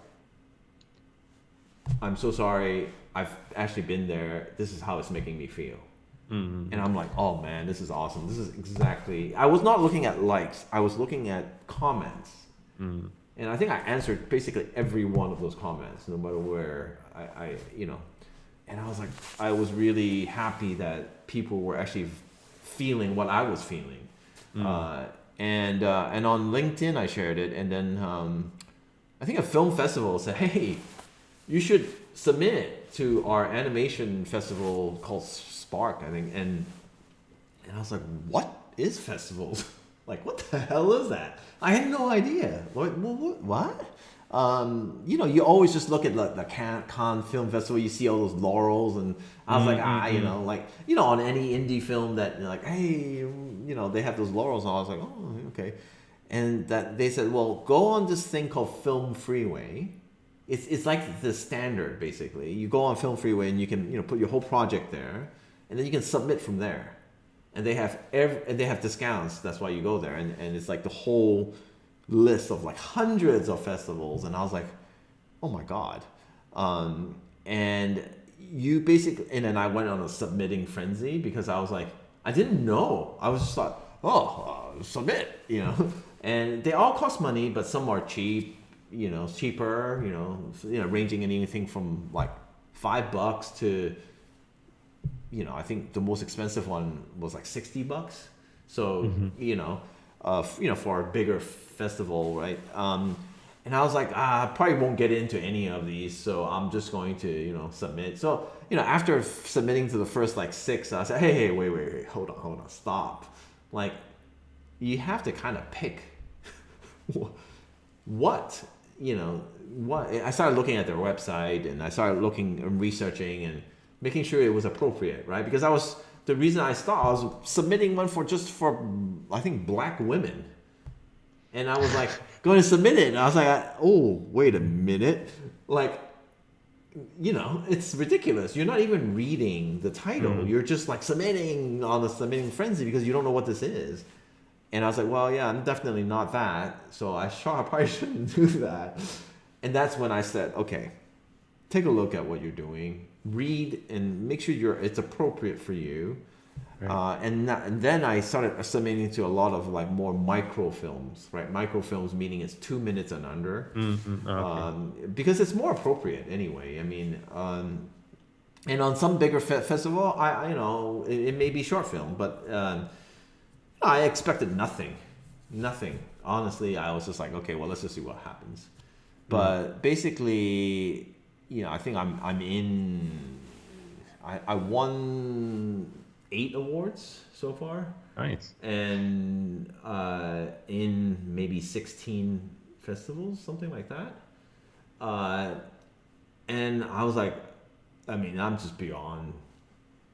I'm so sorry, I've actually been there. This is how it's making me feel. And I'm like, oh man, this is awesome. This is exactly, I was not looking at likes. I was looking at comments. And I think I answered basically every one of those comments, no matter where I and I was like, I was really happy that people were actually feeling what I was feeling. And on LinkedIn I shared it, and then I think a film festival said, "Hey, you should submit to our animation festival called Spark," I think, and I was like, "What is festivals? Like, what the hell is that?" I had no idea. What? You always just look at the Cannes Film Festival. You see all those laurels, and I was like, on any indie film that like, hey, they have those laurels, and I was like, oh, okay. And that they said, well, go on this thing called Film Freeway. It's like the standard basically. You go on Film Freeway and you can put your whole project there, and then you can submit from there. And they have discounts. That's why you go there, and it's like the whole list of like hundreds of festivals, and I was like, oh my god. And you basically, and then I went on a submitting frenzy because I was like, I didn't know. I was just like, submit, and they all cost money, but some are cheap, cheaper, ranging in anything from like $5 to, I think the most expensive one was like $60. So, for a bigger festival, right? And I was like, I probably won't get into any of these, so I'm just going to, submit. So, after submitting to the first like 6, I said, hey, wait, hold on, stop. Like, you have to kind of pick what. I started looking at their website, and I started looking and researching and making sure it was appropriate, right? Because the reason I stopped, I was submitting one for I think black women. And I was like, going to submit it. And I was like, oh, wait a minute. Like, it's ridiculous. You're not even reading the title. You're just like submitting on the submitting frenzy because you don't know what this is. And I was like, well, yeah, I'm definitely not that. So I probably shouldn't do that. And that's when I said, okay, take a look at what you're doing. Read and make sure it's appropriate for you. Right. And then I started submitting to a lot of like more microfilms, right? Microfilms meaning it's 2 minutes and under, okay. Because it's more appropriate anyway. I mean, and on some bigger festival, it may be short film, but I expected nothing. Honestly, I was just like, okay, well, let's just see what happens. But basically, I think I'm in. I won 8 awards so far.
Nice.
And in maybe 16 festivals, something like that. And I was like, I'm just beyond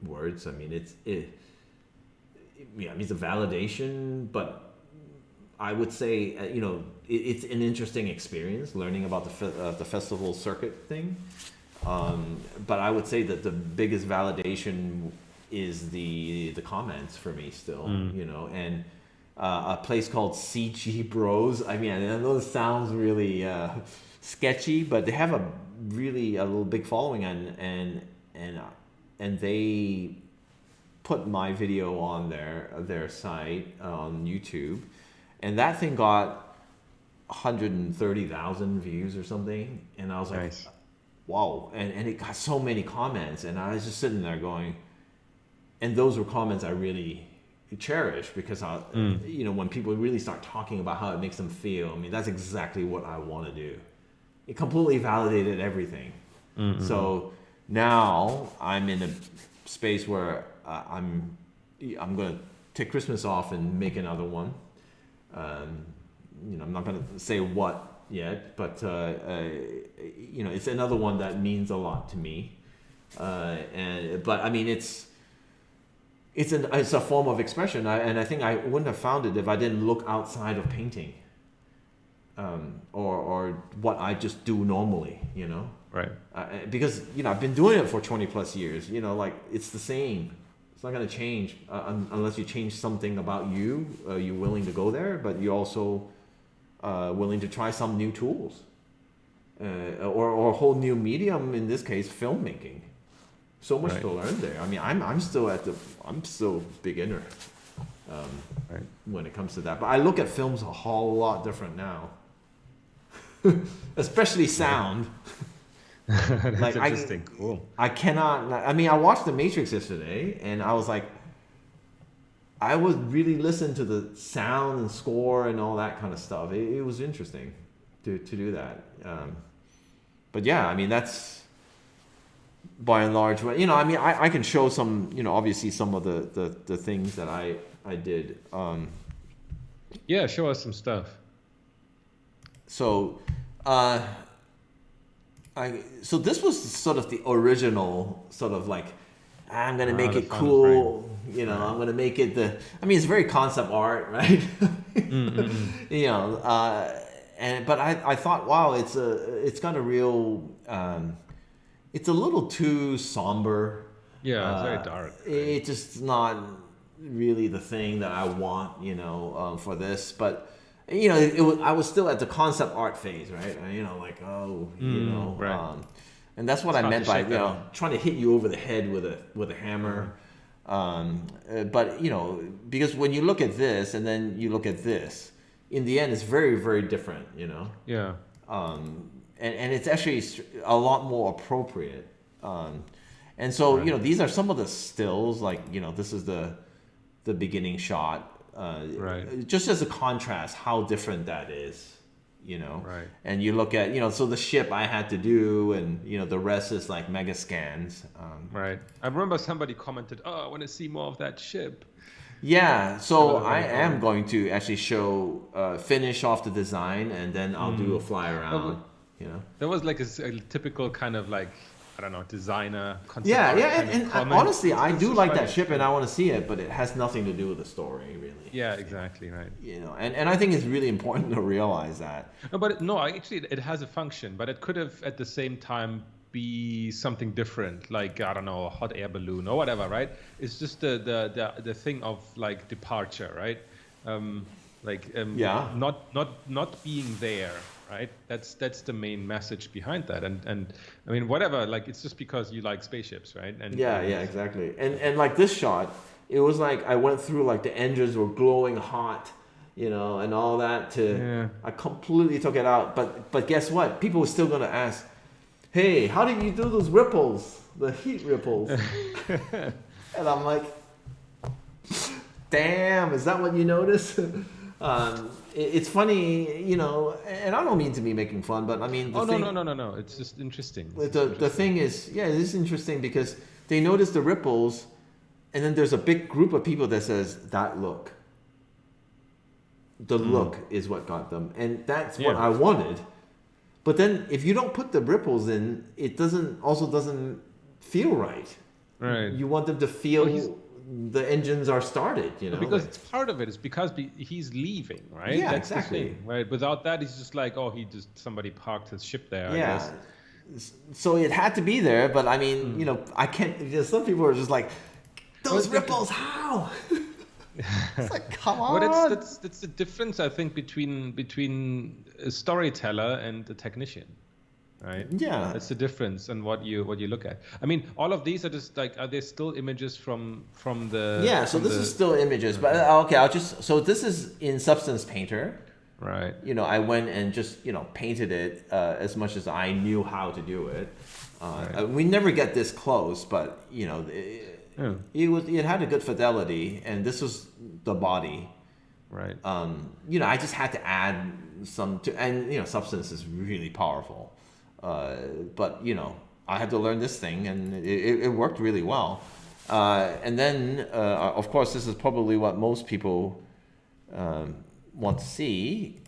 words. It's a validation, but I would say, it's an interesting experience learning about the festival circuit thing. But I would say that the biggest validation is the comments for me still, and a place called CG Bros. I know this sounds really sketchy, but they have a little big following, and they put my video on their site on YouTube, and that thing got 130,000 views or something, and I was like, nice. Wow, and it got so many comments, and I was just sitting there going, and those were comments I really cherish because when people really start talking about how it makes them feel, that's exactly what I want to do. It completely validated everything. Mm-hmm. So now I'm in a space where I'm going to take Christmas off and make another one. I'm not going to say what yet, but it's another one that means a lot to me. It's a form of expression, and I think I wouldn't have found it if I didn't look outside of painting, or what I just do normally,
Right.
Because I've been doing it for 20 plus years. It's the same. It's not going to change unless you change something about you. You're willing to go there, but you're also willing to try some new tools, or a whole new medium. In this case, filmmaking. So much to learn there. I'm still beginner when it comes to that. But I look at films a whole lot different now, especially sound.
That's
Like
interesting. Cool.
I cannot. I mean, I watched The Matrix yesterday, and I was like, I would really listen to the sound and score and all that kind of stuff. It was interesting to do that. But yeah, I mean, that's by and large. You know, I mean, I can show some. You know, obviously some of the things that I did.
Yeah, show us some stuff.
So, so this was sort of the original sort of like, I'm gonna make it cool, you know. I'm gonna make it I mean, it's very concept art, right? You know, but I thought, wow, it's got a real, it's a little too somber.
Yeah, it's very dark. Right?
It's just not really the thing that I want, you know, for this. But you know, I was still at the concept art phase, right? You know, like you know,
right.
and that's what I meant by trying to hit you over the head with a hammer. But you know, because when you look at this and then you look at this, in the end, it's very, very different. You know.
Yeah.
And it's actually a lot more appropriate. And so you know, these are some of the stills. Like you know, this is the beginning shot. Right. Just as a contrast, how different that is, you know.
Right.
And you look at, you know, so the ship I had to do, and you know, the rest is like mega scans.
Right. I remember somebody commented, "Oh, I want to see more of that ship."
Yeah. So I am going to actually show, finish off the design, and then I'll do a fly around. You know.
There was like a typical kind of like, I don't know, designer concept.
Yeah, and honestly, I do like that ship, and I want to see it, but it has nothing to do with the story, really.
Yeah, exactly, right.
You know, and I think it's really important to realize that.
No, but no, actually, it has a function, but it could have at the same time be something different, like I don't know, a hot air balloon or whatever, right? It's just the thing of like departure, right?
Yeah.
Not being there. Right, that's the main message behind that, and I mean whatever, like it's just because you like spaceships, right? And
yeah, exactly. And like this shot, it was like I went through like the engines were glowing hot, you know, and all that. I completely took it out, but guess what? People were still gonna ask, hey, how did you do those ripples, the heat ripples? And I'm like, damn, is that what you noticed? It's funny, you know, and I don't mean to be making fun, but I mean,
no. It's just interesting.
The thing is, yeah, it is interesting because they notice the ripples, and then there's a big group of people that says that look. The look is what got them, and that's what I wanted. But then, if you don't put the ripples in, it doesn't feel right.
Right.
You want them to feel. The engines are started, you know.
Because it's part of it. It's because he's leaving, right?
Yeah,
that's
exactly.
The thing, right. Without that, he's just like, somebody parked his ship there.
Yeah.
I guess.
So it had to be there, but I mean, you know, I can't. You know, some people are just like, those ripples, how? It's like, come on.
Well, that's the difference, I think, between a storyteller and a technician. Right.
Yeah.
That's the difference in what you look at. I mean, all of these are just like, are they still images from the?
Yeah. So this is still images, but okay. So this is in Substance Painter.
Right.
You know, I went and just painted it as much as I knew how to do it. Right. We never get this close, but it had a good fidelity, and this was the body.
Right.
I just had to add some and Substance is really powerful. But I had to learn this thing, and it worked really well. And then, of course, this is probably what most people want to see,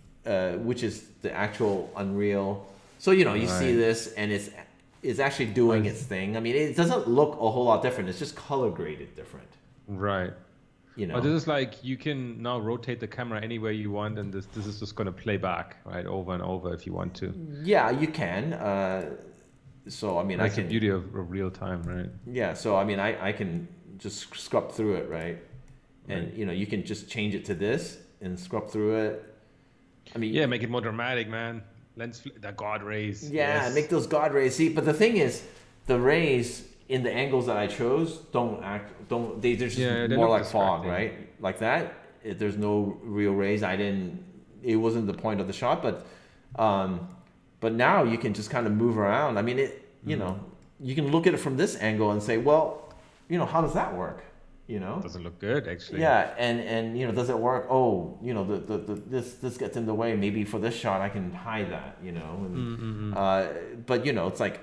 which is the actual Unreal. So you see this, and it's actually doing its thing. I mean, it doesn't look a whole lot different. It's just color graded different.
Right. This is like you can now rotate the camera anywhere you want, and this is just going to play back right over and over if you want to.
Yeah, you can. So I mean,
that's the beauty of real time, right?
Yeah. So I mean, I can just scrub through it, right? And you can just change it to this and scrub through it. I mean, make
it more dramatic, man. The God rays.
Yeah, make those God rays. See, but the thing is, the rays in the angles that I chose they're just more like fog, right? Like that. There's no real rays. It wasn't the point of the shot, but now you can just kind of move around. I mean, you know, you can look at it from this angle and say, well, you know, how does that work? You know,
Doesn't look good actually.
yeah, and you know, does it work? Oh, you know, this gets in the way. Maybe for this shot, I can hide that. You know, and, but you know, it's like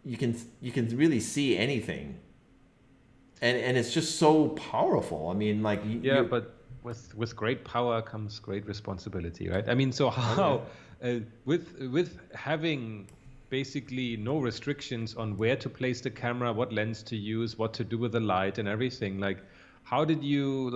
you can really see anything, and it's just so powerful. I mean, like
yeah, but with great power comes great responsibility, right? I mean, so how with having basically no restrictions on where to place the camera, what lens to use, what to do with the light and everything, like how do you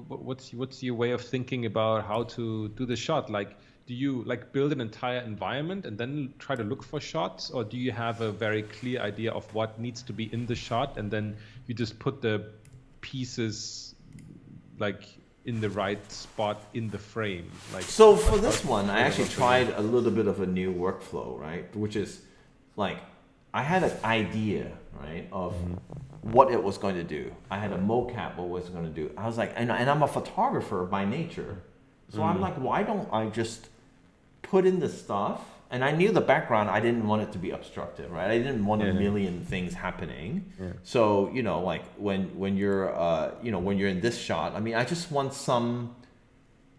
what's your way of thinking about how to do the shot? Like, do you like build an entire environment and then try to look for shots, or do you have a very clear idea of what needs to be in the shot and then you just put the pieces like in the right spot in the frame? Like,
so for this one, I actually tried a little bit of a new workflow, right? Which is like I had an idea, right, of what it was going to do. I had a mocap what it was going to do. I was like, and I'm a photographer by nature, so I'm like, why don't I just put in the stuff? And I knew the background, I didn't want it to be obstructive, right? I didn't want a million things happening. So, you know, like when you're, you know, when you're in this shot, I mean, I just want some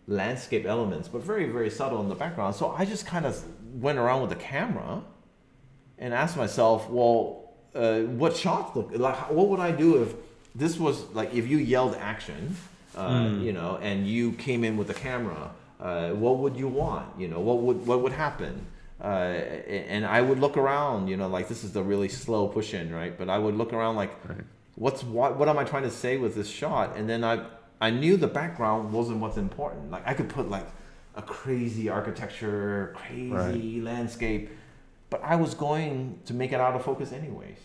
landscape elements, but very, very subtle in the background. So I just kind of went around with the camera and asked myself, well, what shots look like? What would I do if this was like, if you yelled action, you know, and you came in with the camera, what would you want? You know, what would happen? And I would look around, you know, like this is the really slow push in, right? But I would look around like, what am I trying to say with this shot? And then I knew the background wasn't what's important. Like I could put like a crazy architecture, crazy landscape, but I was going to make it out of focus anyways.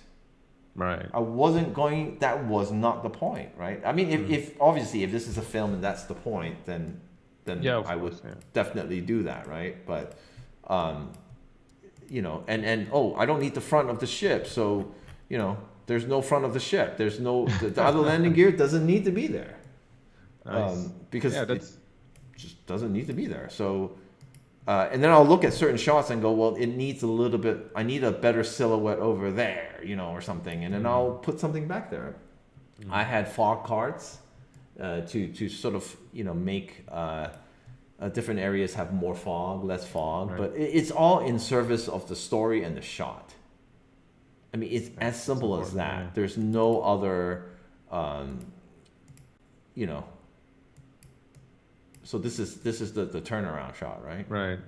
Right.
I wasn't going, that was not the point, right? I mean, if obviously if this is a film and that's the point, then I would definitely do that, right? But you know, and oh, I don't need the front of the ship, so you know, there's no front of the ship. There's no the other landing gear doesn't need to be there, because it just doesn't need to be there. So, and then I'll look at certain shots and go, well, it needs a little bit. I need a better silhouette over there, you know, or something, and then I'll put something back there. I had fog cards to sort of, you know, make different areas have more fog, less fog, but it's all in service of the story and the shot. I mean, it's as simple as that. Yeah. There's no other, you know. So this is the turnaround shot, right?
Right.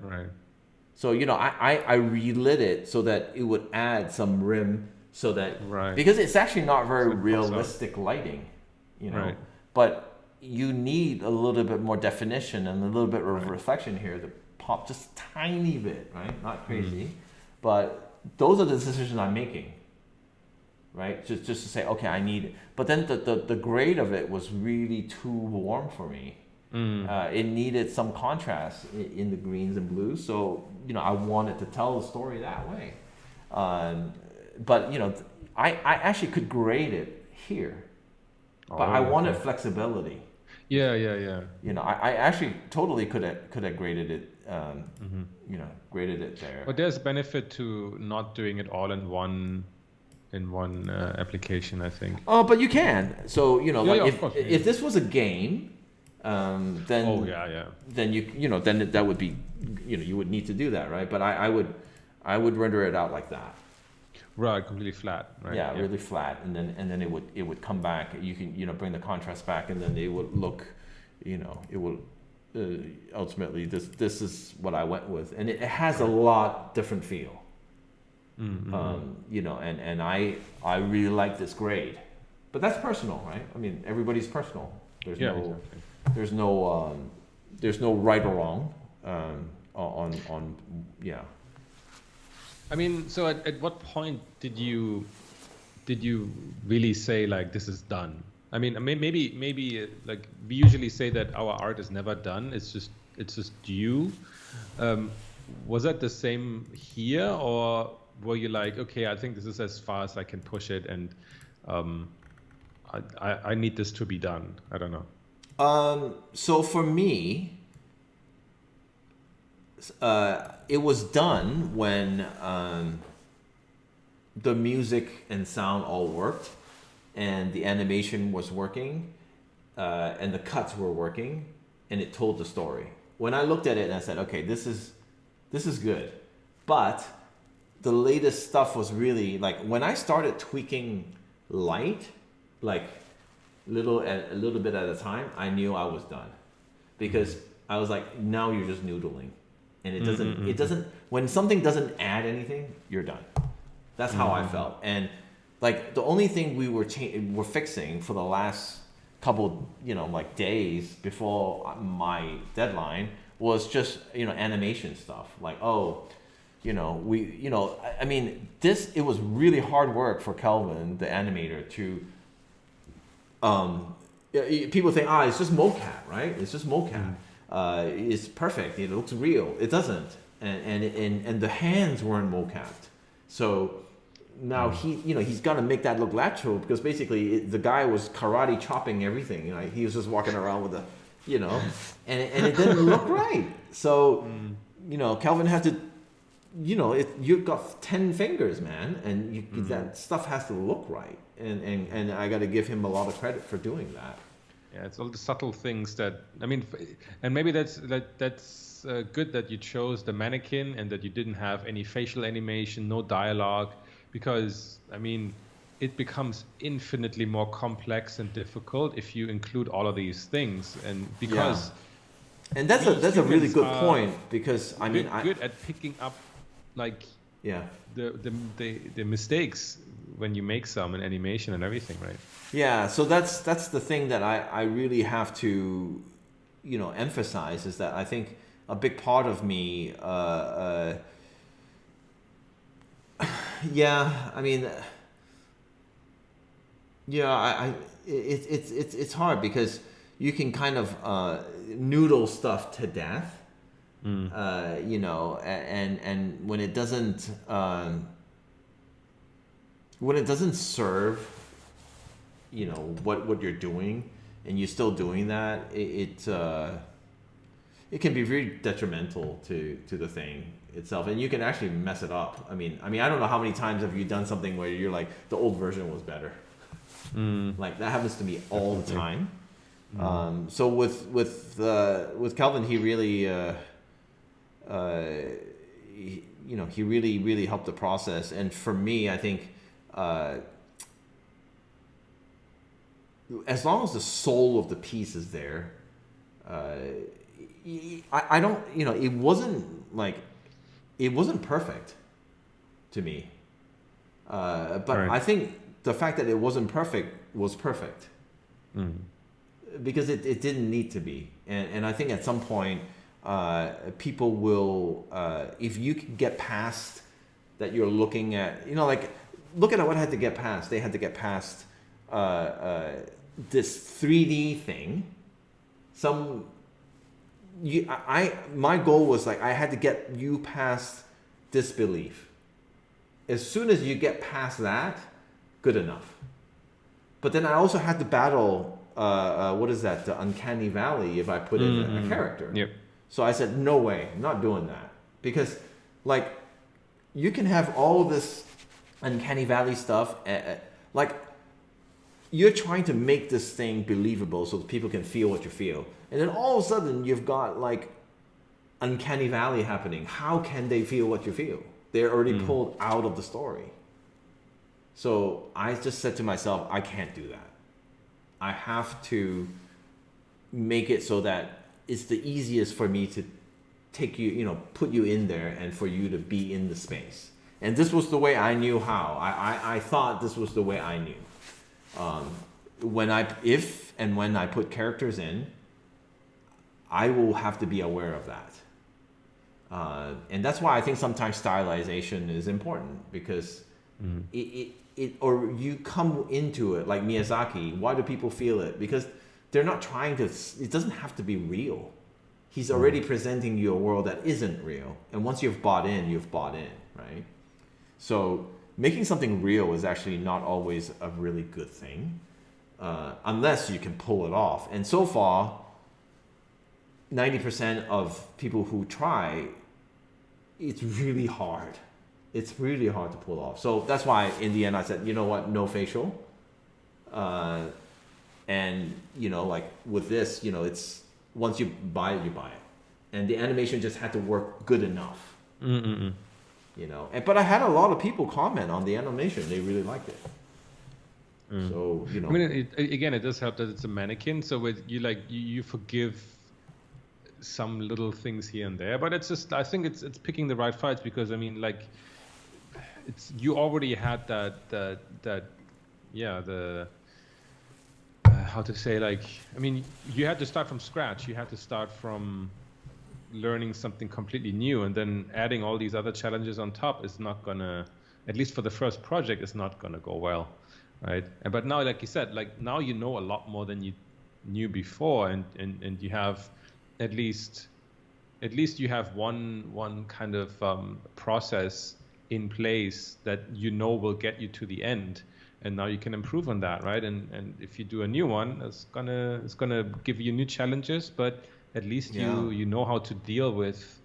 So, you know, I relit it so that it would add some rim, so that because it's actually not very realistic lighting, you know, but you need a little bit more definition and a little bit of reflection here to pop just a tiny bit, right? Not crazy, but those are the decisions I'm making, right? Just to say, okay, I need it. But then the grade of it was really too warm for me. It needed some contrast in the greens and blues. So, you know, I wanted to tell the story that way. But, you know, I actually could grade it here, but I wanted flexibility.
Yeah.
You know, I actually totally could have graded it, you know, graded it there.
But there's benefit to not doing it all in one application, I think.
Oh, but you can. So, you know, like if this was a game, then then you know, then that would be, you know, you would need to do that, right? But I would render it out like that.
Right, completely flat, right?
Yeah, really flat, and then it would come back. You can, you know, bring the contrast back, and then it would look, you know, it will ultimately this is what I went with, and it has a lot different feel. You know, and I really like this grade, but that's personal, right? I mean, everybody's personal. There's no right or wrong on.
I mean, so at what point did you really say like this is done? I mean, maybe like we usually say that our art is never done. It's just you. Was that the same here, or were you like, okay, I think this is as far as I can push it, and I need this to be done? I don't know.
So for me, it was done when the music and sound all worked, and the animation was working, and the cuts were working, and it told the story. When I looked at it and I said, okay, this is good, but the latest stuff was really like when I started tweaking light, like a little bit at a time, I knew I was done, because I was like, now you're just noodling, and it doesn't when something doesn't add anything, you're done. That's how I felt. And like the only thing we were fixing for the last couple, like days before my deadline was just, animation stuff. Like, I mean, it was really hard work for Kelvin, the animator, to, people think, it's just mocap, right? It's just mocap. It's perfect. It looks real. It doesn't. And the hands weren't mocapped. So now he's got to make that look natural, because basically the guy was karate chopping everything. He was just walking around with and it didn't look right. So, Kelvin had to, you've got 10 fingers, man, and that stuff has to look right. And I got to give him a lot of credit for doing that.
Yeah, it's all the subtle things that, I mean, and maybe that's good that you chose the mannequin and that you didn't have any facial animation, no dialogue, because, I mean, it becomes infinitely more complex and difficult if you include all of these things. And because...
Yeah. And that's a really good point, because, I mean...
good at picking up, like, the mistakes when you make some in animation and everything, right?
Yeah, so that's the thing that I really have to, emphasize, is that I think a big part of me, it's hard, because you can kind of noodle stuff to death, and when it doesn't serve, what you're doing, and you're still doing that, it can be very detrimental to the thing itself, and you can actually mess it up. I mean, I don't know how many times have you done something where you're like, the old version was better. Like that happens to me all the time. So with Kelvin, he really, he really helped the process. And for me, I think, as long as the soul of the piece is there, I don't, it wasn't perfect to me. But right. I think the fact that it wasn't perfect was perfect. Because it didn't need to be. And I think at some point, people will, if you can get past that, you're looking at, look at what I had to get past. They had to get past this 3D thing. My goal was like, I had to get you past disbelief. As soon as you get past that, good enough. But then I also had to battle, what is that? The uncanny valley, if I put in a character.
Yep.
So I said, no way, I'm not doing that. Because like, you can have all this uncanny valley stuff, like, you're trying to make this thing believable so that people can feel what you feel. And then all of a sudden, you've got like uncanny valley happening. How can they feel what you feel? They're already pulled out of the story. So I just said to myself, I can't do that. I have to make it so that it's the easiest for me to take you, put you in there and for you to be in the space. And this was the way I knew how. I thought this was the way I knew. If and when I put characters in, I will have to be aware of that. And that's why I think sometimes stylization is important, because or you come into it like Miyazaki. Why do people feel it? Because they're not trying to, it doesn't have to be real. He's already presenting you a world that isn't real. And once you've bought in, right? So making something real is actually not always a really good thing, unless you can pull it off. And so far, 90% of people who try, it's really hard It's really hard to pull off. So that's why in the end I said, you know what, no facial. And like with this, it's once you buy it, and the animation just had to work good enough.
Mm-mm-mm.
But I had a lot of people comment on the animation; they really liked it. So
I mean, again, it does help that it's a mannequin, so you forgive some little things here and there, but it's just, I think it's picking the right fights, because I mean, like, you already had the how to say, like, I mean, you had to start from scratch. You had to start from learning something completely new, and then adding all these other challenges on top is not gonna, at least for the first project, is not gonna go well, right? But now, like you said, like, now you know a lot more than you knew before, and you have at least you have one kind of process in place that will get you to the end, and now you can improve on that, right? And if you do a new one, it's gonna give you new challenges, but at least you know how to deal with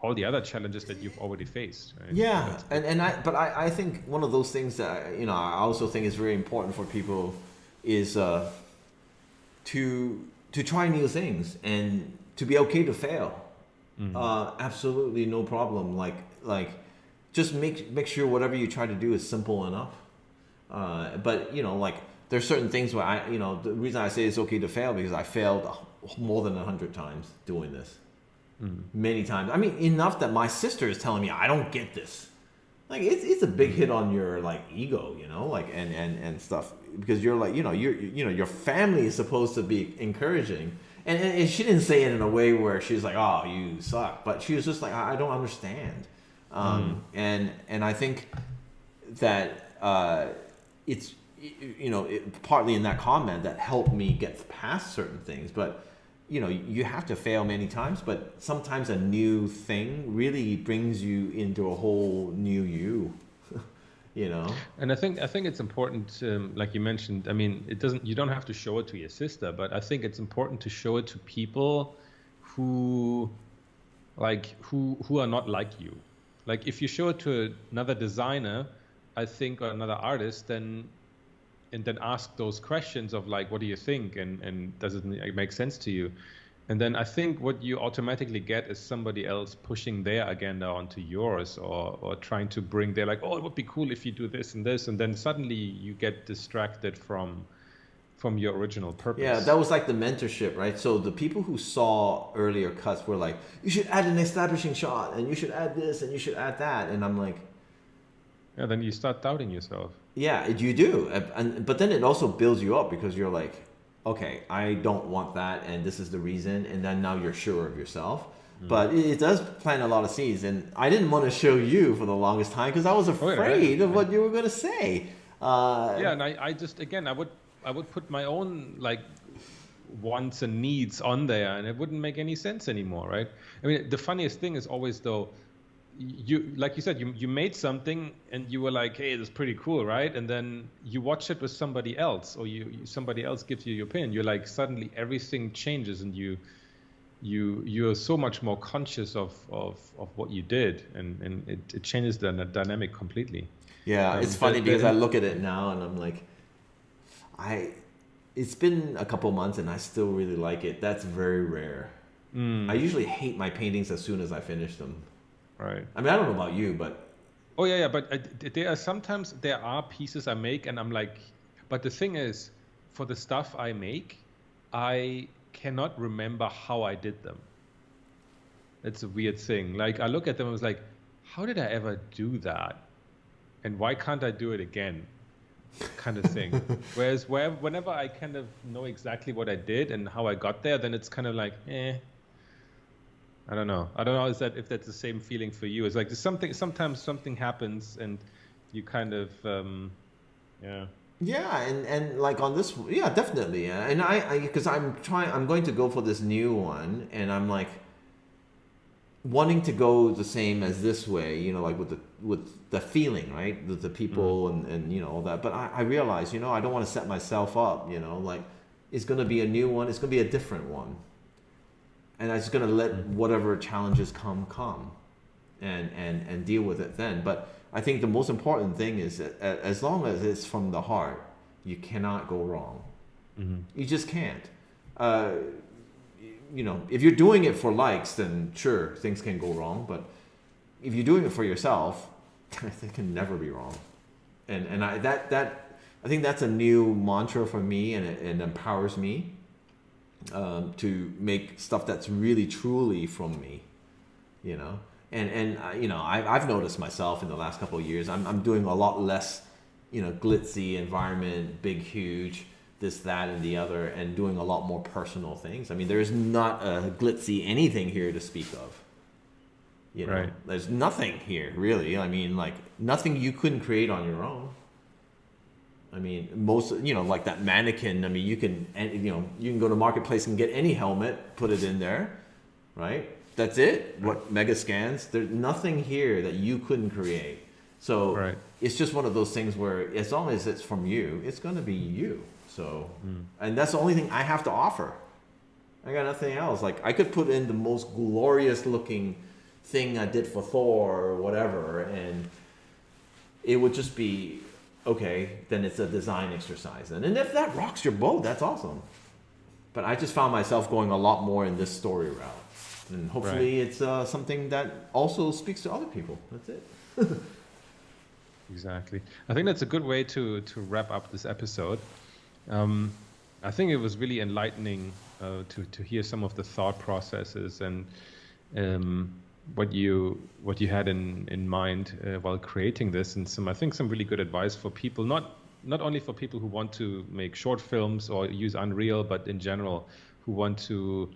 all the other challenges that you've already faced, right?
Yeah, so I think one of those things that I also think is very important for people is to try new things and to be okay to fail. Absolutely no problem. Like just make sure whatever you try to do is simple enough. But like there's certain things where the reason I say it's okay to fail, because I failed more than 100 times doing this. Many times. I mean, enough that my sister is telling me I don't get this. Like it's a big hit on your like ego, like and stuff, because you're like your family is supposed to be encouraging, and she didn't say it in a way where she's like, oh, you suck, but she was just like, I don't understand. And I think that it's partly in that comment that helped me get past certain things, but you have to fail many times, but sometimes a new thing really brings you into a whole new you.
And I think it's important, like you mentioned, I mean, you don't have to show it to your sister, but I think it's important to show it to people who are not like you. Like, if you show it to another designer, I think, or another artist, and then ask those questions of like, what do you think, and does it make sense to you? And then I think what you automatically get is somebody else pushing their agenda onto yours, or trying to bring their, like, oh, it would be cool if you do this and this, and then suddenly you get distracted from your original purpose.
Yeah, that was like the mentorship, right? So the people who saw earlier cuts were like, you should add an establishing shot, and you should add this, and you should add that, and I'm like,
yeah, then you start doubting yourself.
Yeah, you do, but then it also builds you up, because you're like, okay, I don't want that, and this is the reason, and then now you're sure of yourself. But it does plant a lot of seeds, and I didn't want to show you for the longest time because I was afraid of what you were going to say.
And I just, again, I would put my own like wants and needs on there, and it wouldn't make any sense anymore, right? I mean, the funniest thing is always, though, like you said, you made something and you were like, hey, this is pretty cool, right? And then you watch it with somebody else, or somebody else gives you your opinion. You're like, suddenly everything changes, and you're so much more conscious of what you did, and it changes the dynamic completely.
Yeah, it's funny because I look at it now and I'm like, it's been a couple months and I still really like it. That's very rare. I usually hate my paintings as soon as I finish them.
Right.
I mean, I don't know about you, but...
Oh, yeah, but there are pieces I make and I'm like... But the thing is, for the stuff I make, I cannot remember how I did them. It's a weird thing. Like, I look at them and I was like, how did I ever do that? And why can't I do it again? Kind of thing. Whereas whenever I kind of know exactly what I did and how I got there, then it's kind of like, I don't know if that's the same feeling for you. It's like sometimes something happens and you kind of
Yeah, and like on this, yeah, definitely. And I because I'm going to go for this new one, and I'm like wanting to go the same as this way, like with the feeling, right? The people and all that. But I realize, I don't want to set myself up, like it's going to be a new one. It's going to be a different one. And I'm just going to let whatever challenges come and deal with it then. But I think the most important thing is that as long as it's from the heart, you cannot go wrong. You just can't. You know, if you're doing it for likes, then sure, things can go wrong. But if you're doing it for yourself, it can never be wrong. And I think that's a new mantra for me, and it empowers me to make stuff that's really truly from me, you know. And you know, I've noticed myself in the last couple of years, I'm doing a lot less, you know, glitzy environment, big, huge, this, that, and the other, and doing a lot more personal things. I mean, there's not a glitzy anything here to speak of. You know,
Right.
There's nothing here really. I mean, like nothing you couldn't create on your own. I mean, most, you know, like that mannequin. I mean, you can go to marketplace and get any helmet, put it in there, right? That's it. What mega scans? There's nothing here that you couldn't create. So it's just one of those things where as long as it's from you, it's going to be you. So, and that's the only thing I have to offer. I got nothing else. Like I could put in the most glorious looking thing I did for Thor or whatever, and it would just be okay. Then it's a design exercise, and if that rocks your boat, that's awesome. But I just found myself going a lot more in this story route, and hopefully it's something that also speaks to other people. That's it.
Exactly. I think that's a good way to wrap up this episode. I think it was really enlightening to hear some of the thought processes and what you had in mind while creating this, and I think some really good advice for people, not only for people who want to make short films or use Unreal, but in general who want to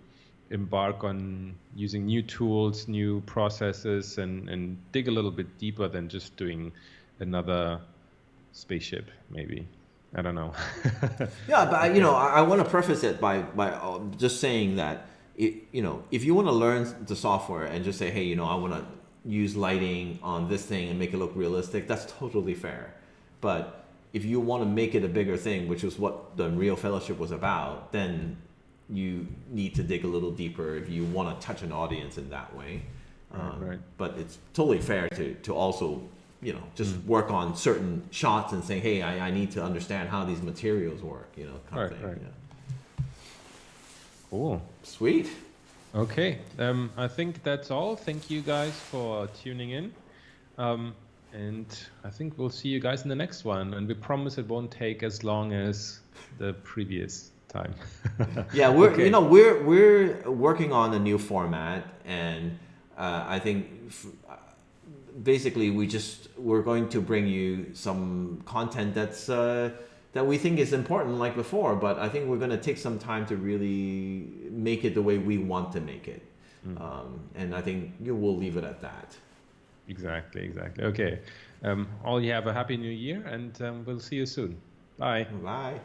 embark on using new tools, new processes, and dig a little bit deeper than just doing another spaceship, maybe. I don't know.
Yeah, but you know, I want to preface it by just saying that you know, if you want to learn the software and just say, hey, you know, I want to use lighting on this thing and make it look realistic, that's totally fair. But if you want to make it a bigger thing, which is what the Unreal Fellowship was about, then you need to dig a little deeper if you want to touch an audience in that way.
Right.
But it's totally fair to also, you know, just work on certain shots and say, hey, I need to understand how these materials work, you know, kind of thing.
Right.
Yeah.
Cool.
Sweet.
Okay. I think that's all. Thank you guys for tuning in. And I think we'll see you guys in the next one. And we promise it won't take as long as the previous time.
Yeah, we're working on a new format, and I think basically we're going to bring you some content that's that we think is important like before, but I think we're going to take some time to really make it the way we want to make it. And I think we'll leave it at that.
Exactly. Okay. All you have a happy new year, and we'll see you soon. Bye.
Bye.